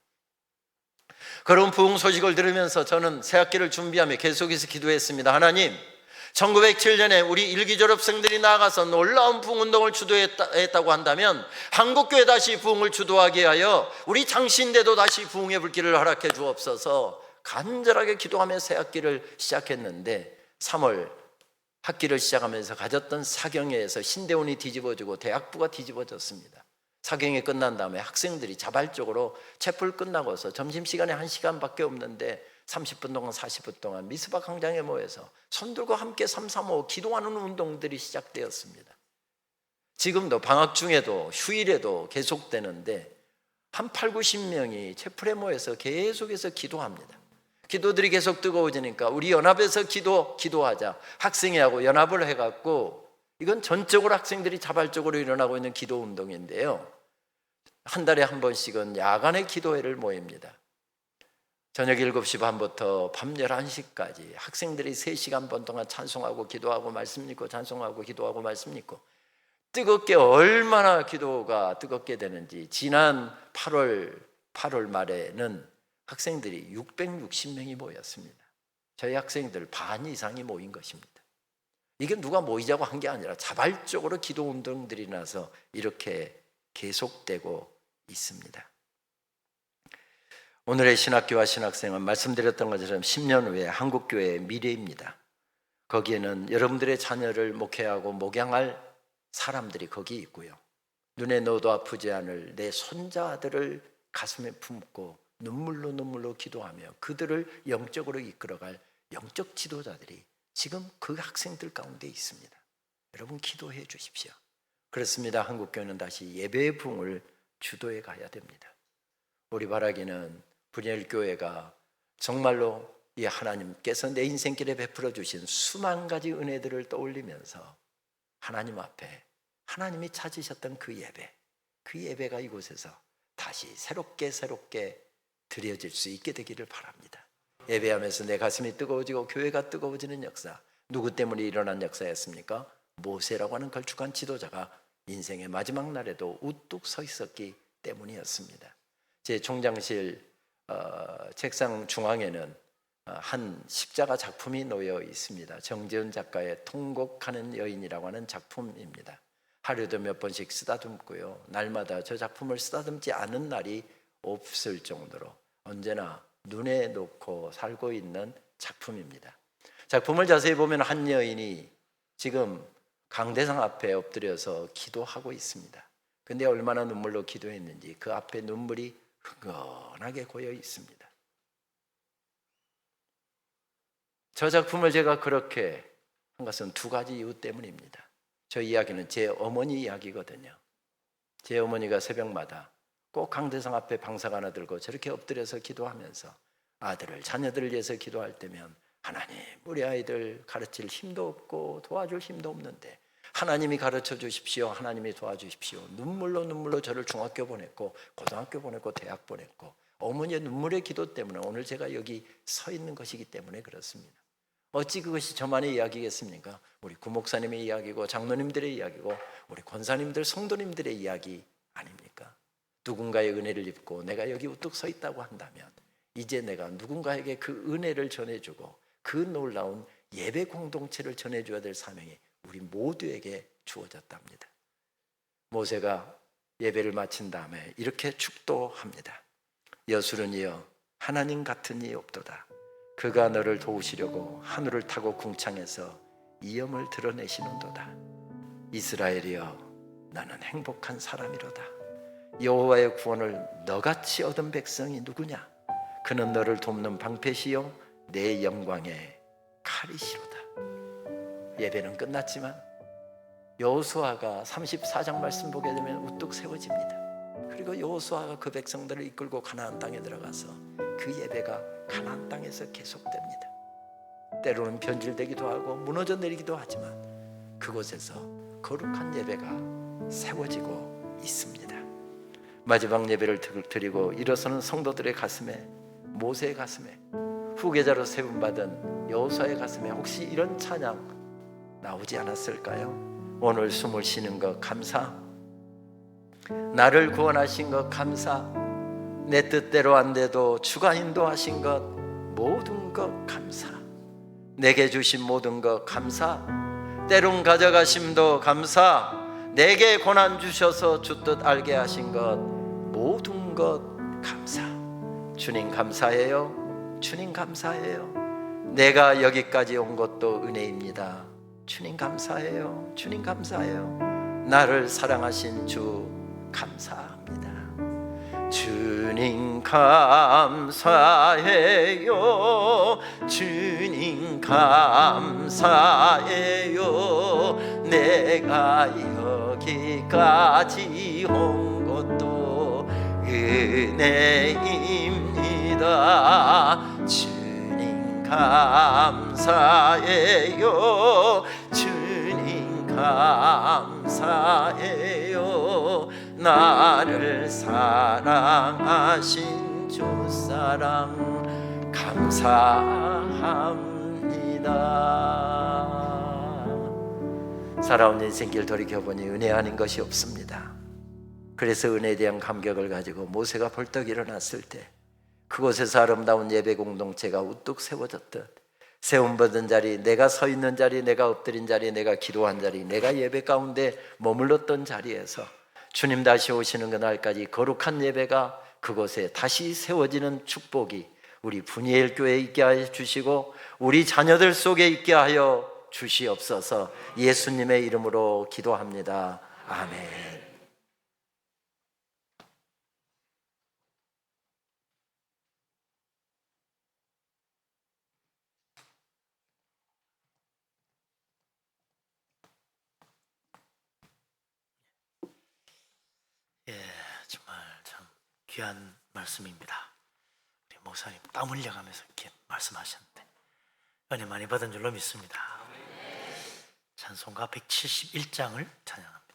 그런 부흥 소식을 들으면서 저는 새학기를 준비하며 계속해서 기도했습니다. 하나님, 1907년에 우리 일기 졸업생들이 나아가서 놀라운 부흥 운동을 주도했다고 한다면 한국교회 다시 부흥을 주도하게 하여 우리 장신대도 다시 부흥의 불길을 허락해 주옵소서. 간절하게 기도하며 새학기를 시작했는데 3월 학기를 시작하면서 가졌던 사경회에서 신대원이 뒤집어지고 대학부가 뒤집어졌습니다. 사경이 끝난 다음에 학생들이 자발적으로 채플 끝나고서 점심시간에 1시간밖에 없는데 30분 동안 40분 동안 미스바 광장에 모여서 손들고 함께 335 기도하는 운동들이 시작되었습니다. 지금도 방학 중에도 휴일에도 계속되는데 한 8, 90명이 채플에 모여서 계속해서 기도합니다. 기도들이 계속 뜨거워지니까 우리 연합에서 기도하자 학생회하고 연합을 해갖고, 이건 전적으로 학생들이 자발적으로 일어나고 있는 기도 운동인데요, 한 달에 한 번씩은 야간의 기도회를 모입니다. 저녁 7시 반부터 밤 11시까지 학생들이 3시간 반 동안 찬송하고 기도하고 말씀 읽고 찬송하고 기도하고 말씀 읽고, 뜨겁게 얼마나 기도가 뜨겁게 되는지 지난 8월 말에는 학생들이 660명이 모였습니다. 저희 학생들 반 이상이 모인 것입니다. 이게 누가 모이자고 한 게 아니라 자발적으로 기도 운동들이 나서 이렇게 계속되고 있습니다. 오늘의 신학교와 신학생은 말씀드렸던 것처럼 10년 후에 한국교회의 미래입니다. 거기에는 여러분들의 자녀를 목회하고 목양할 사람들이 거기 있고요, 눈에 넣어도 아프지 않을 내 손자들을 가슴에 품고 눈물로 기도하며 그들을 영적으로 이끌어갈 영적 지도자들이 지금 그 학생들 가운데 있습니다. 여러분 기도해 주십시오. 그렇습니다. 한국교회는 다시 예배의 부흥을 주도해 가야 됩니다. 우리 바라기는 분열교회가 정말로 이 하나님께서 내 인생길에 베풀어 주신 수만 가지 은혜들을 떠올리면서 하나님 앞에 하나님이 찾으셨던 그 예배가 이곳에서 다시 새롭게 드려질 수 있게 되기를 바랍니다. 예배하면서 내 가슴이 뜨거워지고 교회가 뜨거워지는 역사, 누구 때문에 일어난 역사였습니까? 모세라고 하는 걸쭉한 지도자가 인생의 마지막 날에도 우뚝 서 있었기 때문이었습니다. 제 총장실 책상 중앙에는 한 십자가 작품이 놓여 있습니다. 정재훈 작가의 통곡하는 여인이라고 하는 작품입니다. 하루에도 몇 번씩 쓰다듬고요, 날마다 저 작품을 쓰다듬지 않은 날이 없을 정도로 언제나 눈에 놓고 살고 있는 작품입니다. 작품을 자세히 보면 한 여인이 지금 강대상 앞에 엎드려서 기도하고 있습니다. 근데 얼마나 눈물로 기도했는지 그 앞에 눈물이 흥건하게 고여 있습니다. 저 작품을 제가 그렇게 한 것은 두 가지 이유 때문입니다. 저 이야기는 제 어머니 이야기거든요. 제 어머니가 새벽마다 꼭 강대상 앞에 방석 하나 들고 저렇게 엎드려서 기도하면서 아들을, 자녀들을 위해서 기도할 때면 하나님, 우리 아이들 가르칠 힘도 없고 도와줄 힘도 없는데 하나님이 가르쳐 주십시오, 하나님이 도와주십시오. 눈물로 저를 중학교 보냈고 고등학교 보냈고 대학 보냈고, 어머니의 눈물의 기도 때문에 오늘 제가 여기 서 있는 것이기 때문에 그렇습니다. 어찌 그것이 저만의 이야기겠습니까? 우리 구목사님의 이야기고 장로님들의 이야기고 우리 권사님들, 성도님들의 이야기 아닙니까? 누군가의 은혜를 입고 내가 여기 우뚝 서 있다고 한다면 이제 내가 누군가에게 그 은혜를 전해주고 그 놀라운 예배 공동체를 전해줘야 될 사명이 우리 모두에게 주어졌답니다. 모세가 예배를 마친 다음에 이렇게 축도합니다. 여술은이여 하나님 같은 이 없도다. 그가 너를 도우시려고 하늘을 타고 궁창에서 이 영을 드러내시는도다. 이스라엘이여, 나는 행복한 사람이로다. 여호와의 구원을 너같이 얻은 백성이 누구냐? 그는 너를 돕는 방패시요 내 영광의 칼이시로다. 예배는 끝났지만 여호수아가 34장 말씀 보게 되면 우뚝 세워집니다. 그리고 여호수아가 그 백성들을 이끌고 가나안 땅에 들어가서 그 예배가 가나안 땅에서 계속됩니다. 때로는 변질되기도 하고 무너져 내리기도 하지만 그곳에서 거룩한 예배가 세워지고 있습니다. 마지막 예배를 드리고 일어서는 성도들의 가슴에, 모세의 가슴에, 후계자로 세분받은 여호수아의 가슴에 혹시 이런 찬양 나오지 않았을까요? 오늘 숨을 쉬는 것 감사, 나를 구원하신 것 감사, 내 뜻대로 안 돼도 주가 인도하신 것 모든 것 감사, 내게 주신 모든 것 감사, 때론 가져가심도 감사, 내게 고난 주셔서 주 뜻 알게 하신 것 모든 것 감사. 주님 감사해요. 주님 감사해요. 내가 여기까지 온 것도 은혜입니다. 주님 감사해요. 주님 감사해요. 나를 사랑하신 주 감사합니다. 주님 감사해요. 주님 감사해요. 내가 여기까지 온 것도 은혜입니다. 주님 감사해요. 주님 감사해요. 나를 사랑하신 주 사랑 감사합니다. 살아온 인생길 돌이켜보니 은혜 아닌 것이 없습니다. 그래서 은혜에 대한 감격을 가지고 모세가 벌떡 일어났을 때 그곳에서 아름다운 예배 공동체가 우뚝 세워졌듯 세움받은 자리, 내가 서 있는 자리, 내가 엎드린 자리, 내가 기도한 자리, 내가 예배 가운데 머물렀던 자리에서 주님 다시 오시는 그날까지 거룩한 예배가 그곳에 다시 세워지는 축복이 우리 분이엘 교회에 있게 하여 주시고 우리 자녀들 속에 있게 하여 주시옵소서. 예수님의 이름으로 기도합니다. 아멘.
정말 참 귀한 말씀입니다. 우리 목사님 땀 흘려가면서 이렇게 말씀하셨는데 은혜 많이 받은 줄로 믿습니다. 찬송가 171장을 찬양합니다.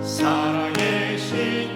살아계신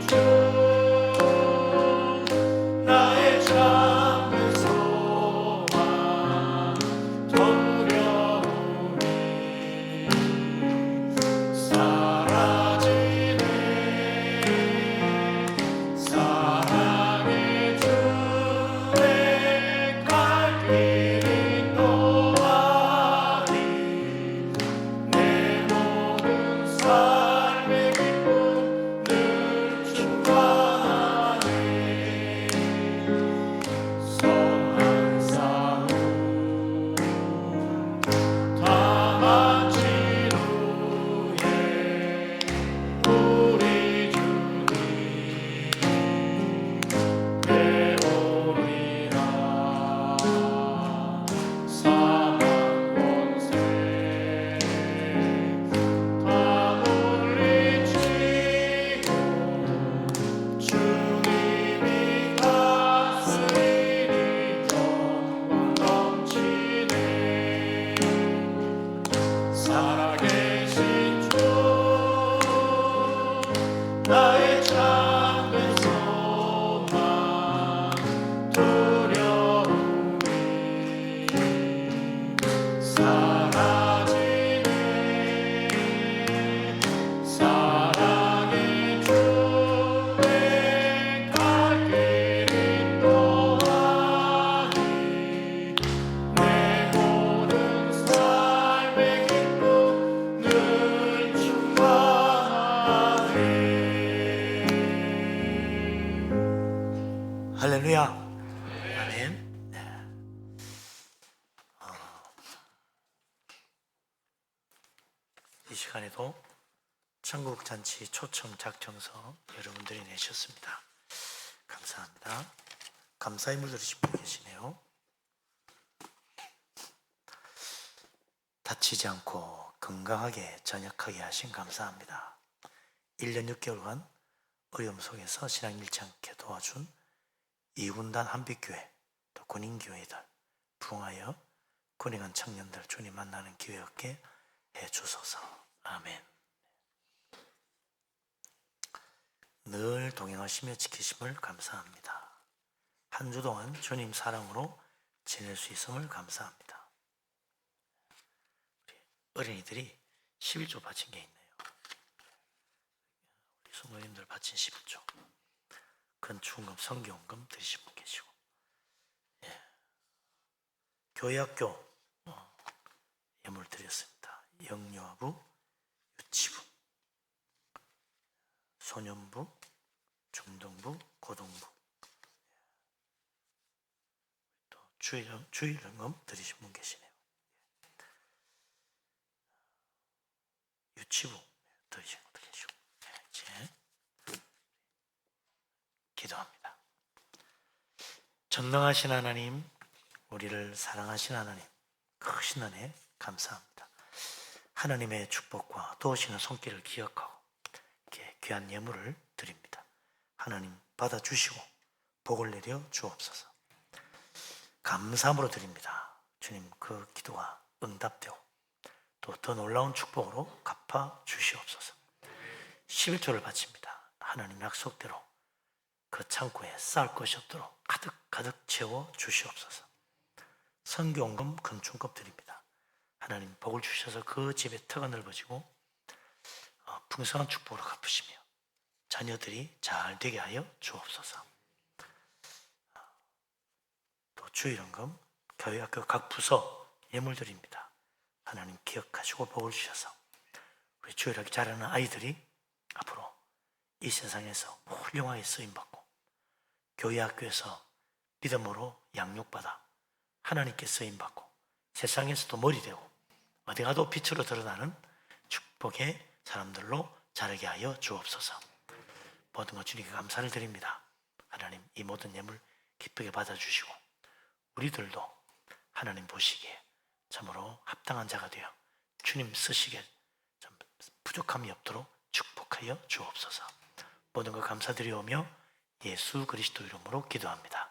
나의 작은 소망 두려움이 사라지네. 사랑의 주에 갈 길 인도하니 내 모든 삶의 기쁨 늘 충만하네. 할렐루야. 아멘. 네. 이 시간에도 천국잔치 초청 작정서 여러분들이 내셨습니다. 감사합니다. 감사의 물 들으신 분 계시네요. 다치지 않고 건강하게 전역하게 하신 감사합니다. 1년 6개월간 어려움 속에서 신앙 잃지 않게 도와준 이군단 한빛교회 또 군인교회들 부흥하여 군인한 청년들 주님 만나는 기회 얻게 해주소서. 아멘. 늘 동행하시며 지키심을 감사합니다. 한 주 동안 주님 사랑으로 지낼 수 있음을 감사합니다. 우리 어린이들이 11조 바친 게 있네요. 우리 성도님들 바친 11조. 건축금, 성교원금 드리신 분 계시고, 예. 교회학교 예물 드렸습니다. 영유아부, 유치부, 소년부, 중등부, 고등부, 또 주일연금 드리신 분 계시네요. 유치부 드리신 분도 계시고, 이제 기도합니다. 전능하신 하나님, 우리를 사랑하신 하나님, 크신 은혜 감사합니다. 하나님의 축복과 도우시는 손길을 기억하고 이렇게 귀한 예물을 드립니다. 하나님 받아주시고 복을 내려 주옵소서. 감사함으로 드립니다. 주님, 그 기도가 응답되고 또 더 놀라운 축복으로 갚아 주시옵소서. 11조를 바칩니다. 하나님 약속대로 그 창고에 쌓을 것이 없도록 가득 채워 주시옵소서. 성교원금, 건축금 드립니다. 하나님 복을 주셔서 그 집의 터가 넓어지고 풍성한 축복으로 갚으시며 자녀들이 잘 되게 하여 주옵소서. 또 주일연금, 교회학교 각 부서 예물 드립니다. 하나님 기억하시고 복을 주셔서 우리 주일학교 잘하는 아이들이 앞으로 이 세상에서 훌륭하게 쓰임받고 교회학교에서 믿음으로 양육받아 하나님께 쓰임받고 세상에서도 머리 되고 어디 가도 빛으로 드러나는 축복의 사람들로 자라게 하여 주옵소서. 모든 것 주님께 감사를 드립니다. 하나님, 이 모든 예물 기쁘게 받아주시고 우리들도 하나님 보시기에 참으로 합당한 자가 되어 주님 쓰시기에 좀 부족함이 없도록 축복하여 주옵소서. 모든 것 감사드리오며 예수 그리스도 이름으로 기도합니다.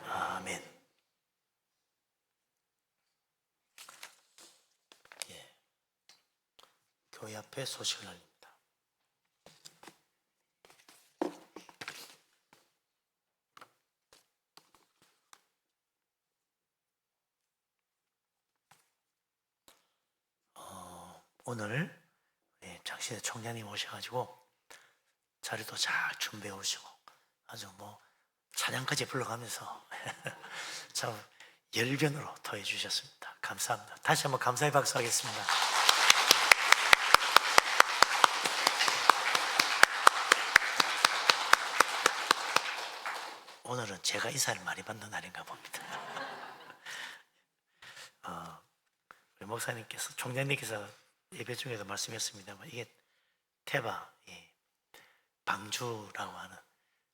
아멘. 교회 앞에 소식을 알립니다. 오늘 장시대 총장님 오셔가지고 자리도 잘 준비해 오시고 아주 뭐 찬양까지 불러가면서 참 열변으로 더해 주셨습니다. 감사합니다. 다시 한번 감사의 박수 하겠습니다. 오늘은 제가 인사를 많이 받는 날인가 봅니다. 우리 목사님께서, 총장님께서 예배 중에도 말씀했습니다만 이게 태바 방주라고 하는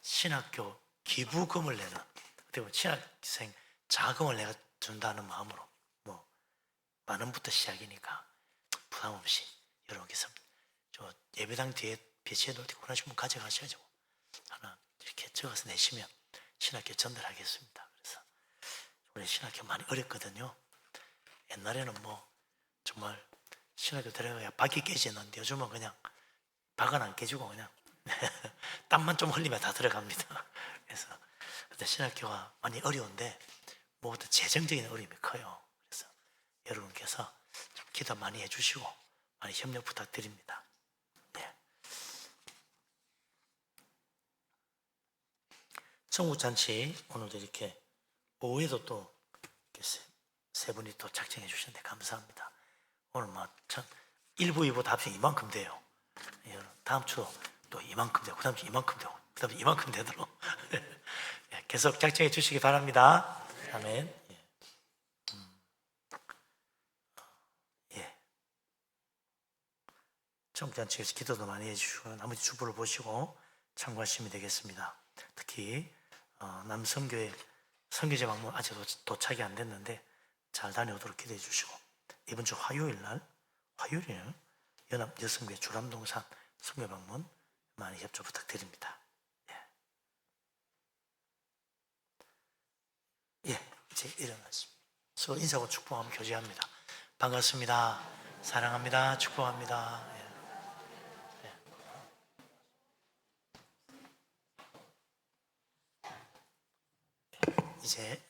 신학교 기부금을 내는, 어떻게 보면 신학생 자금을 내가 준다는 마음으로 뭐 만 원부터 시작이니까 부담 없이 여러분께서 저 예배당 뒤에 배치해 놓을 때 원하시면 분 가져가셔야죠. 하나 이렇게 적어서 내시면 신학교 전달하겠습니다. 그래서 우리 신학교 많이 어렵거든요. 옛날에는 뭐 정말 신학교 들어가야 박이 깨지는데 요즘은 그냥 박은 안 깨지고 그냥 땀만 좀 흘리면 다 들어갑니다. 그래서 신학교가 많이 어려운데 무엇보다 재정적인 어려움이 커요. 그래서 여러분께서 좀 기도 많이 해주시고 많이 협력 부탁드립니다. 예. 청국잔치 오늘도 이렇게 오후에도 또 이렇게 세 분이 또 작정해 주셨는데 감사합니다. 오늘 참 1부, 2부 다 합치면 이만큼 돼요. 예, 다음 주도 또 이만큼 되고 그 다음 주 이만큼 되고 그 다음 주 이만큼 되도록 예, 계속 작정해 주시기 바랍니다. 아멘. 예. 예. 청국잔치에서 기도도 많이 해주시고 나머지 주부를 보시고 참고하시면 되겠습니다. 특히 남성교회 선교제 방문 아직 도착이 안 됐는데 잘 다녀오도록 기도해 주시고 이번 주 화요일이에요. 연합 여성교회 주람동산 선교 방문 많이 협조 부탁드립니다. 예, 이제 일어났습니다. 서로 인사하고 축복하면 교제합니다. 반갑습니다. 사랑합니다. 축복합니다. 이제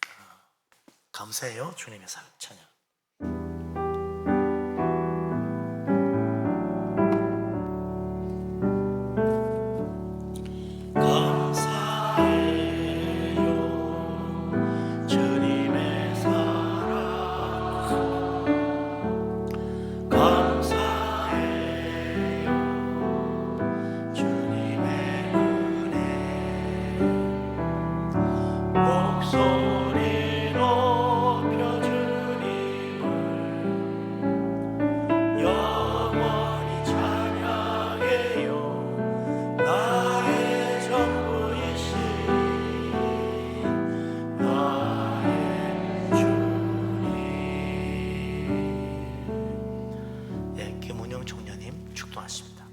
감사해요. 주님의 찬양. 감사해요. 주님의 사랑. 감사해요. 주님의 은혜. 목소리 높여 주님을 영원히 찬양해요. 나의 전부이신 나의 주님. 네, 김은영 총장님 축도하십니다.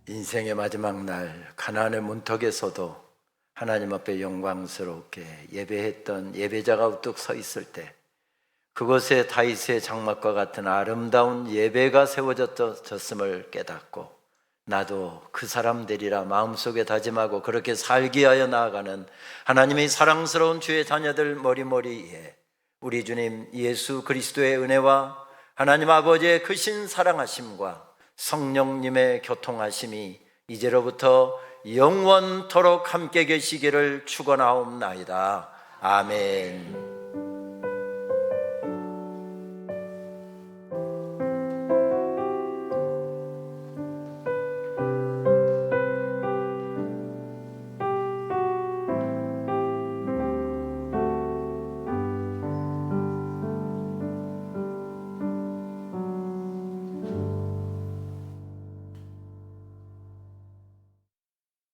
인생의 마지막 날 가나안의 문턱에서도 하나님 앞에 영광스럽게 예배했던 예배자가 우뚝 서 있을 때 그곳에 다윗의 장막과 같은 아름다운 예배가 세워졌음을 깨닫고 나도 그 사람 되리라 마음속에 다짐하고 그렇게 살기 하여 나아가는 하나님의 사랑스러운 주의 자녀들 머리머리에 우리 주님 예수 그리스도의 은혜와 하나님 아버지의 크신 사랑하심과 성령님의 교통하심이 이제로부터 영원토록 함께 계시기를 축원하옵나이다. 아멘.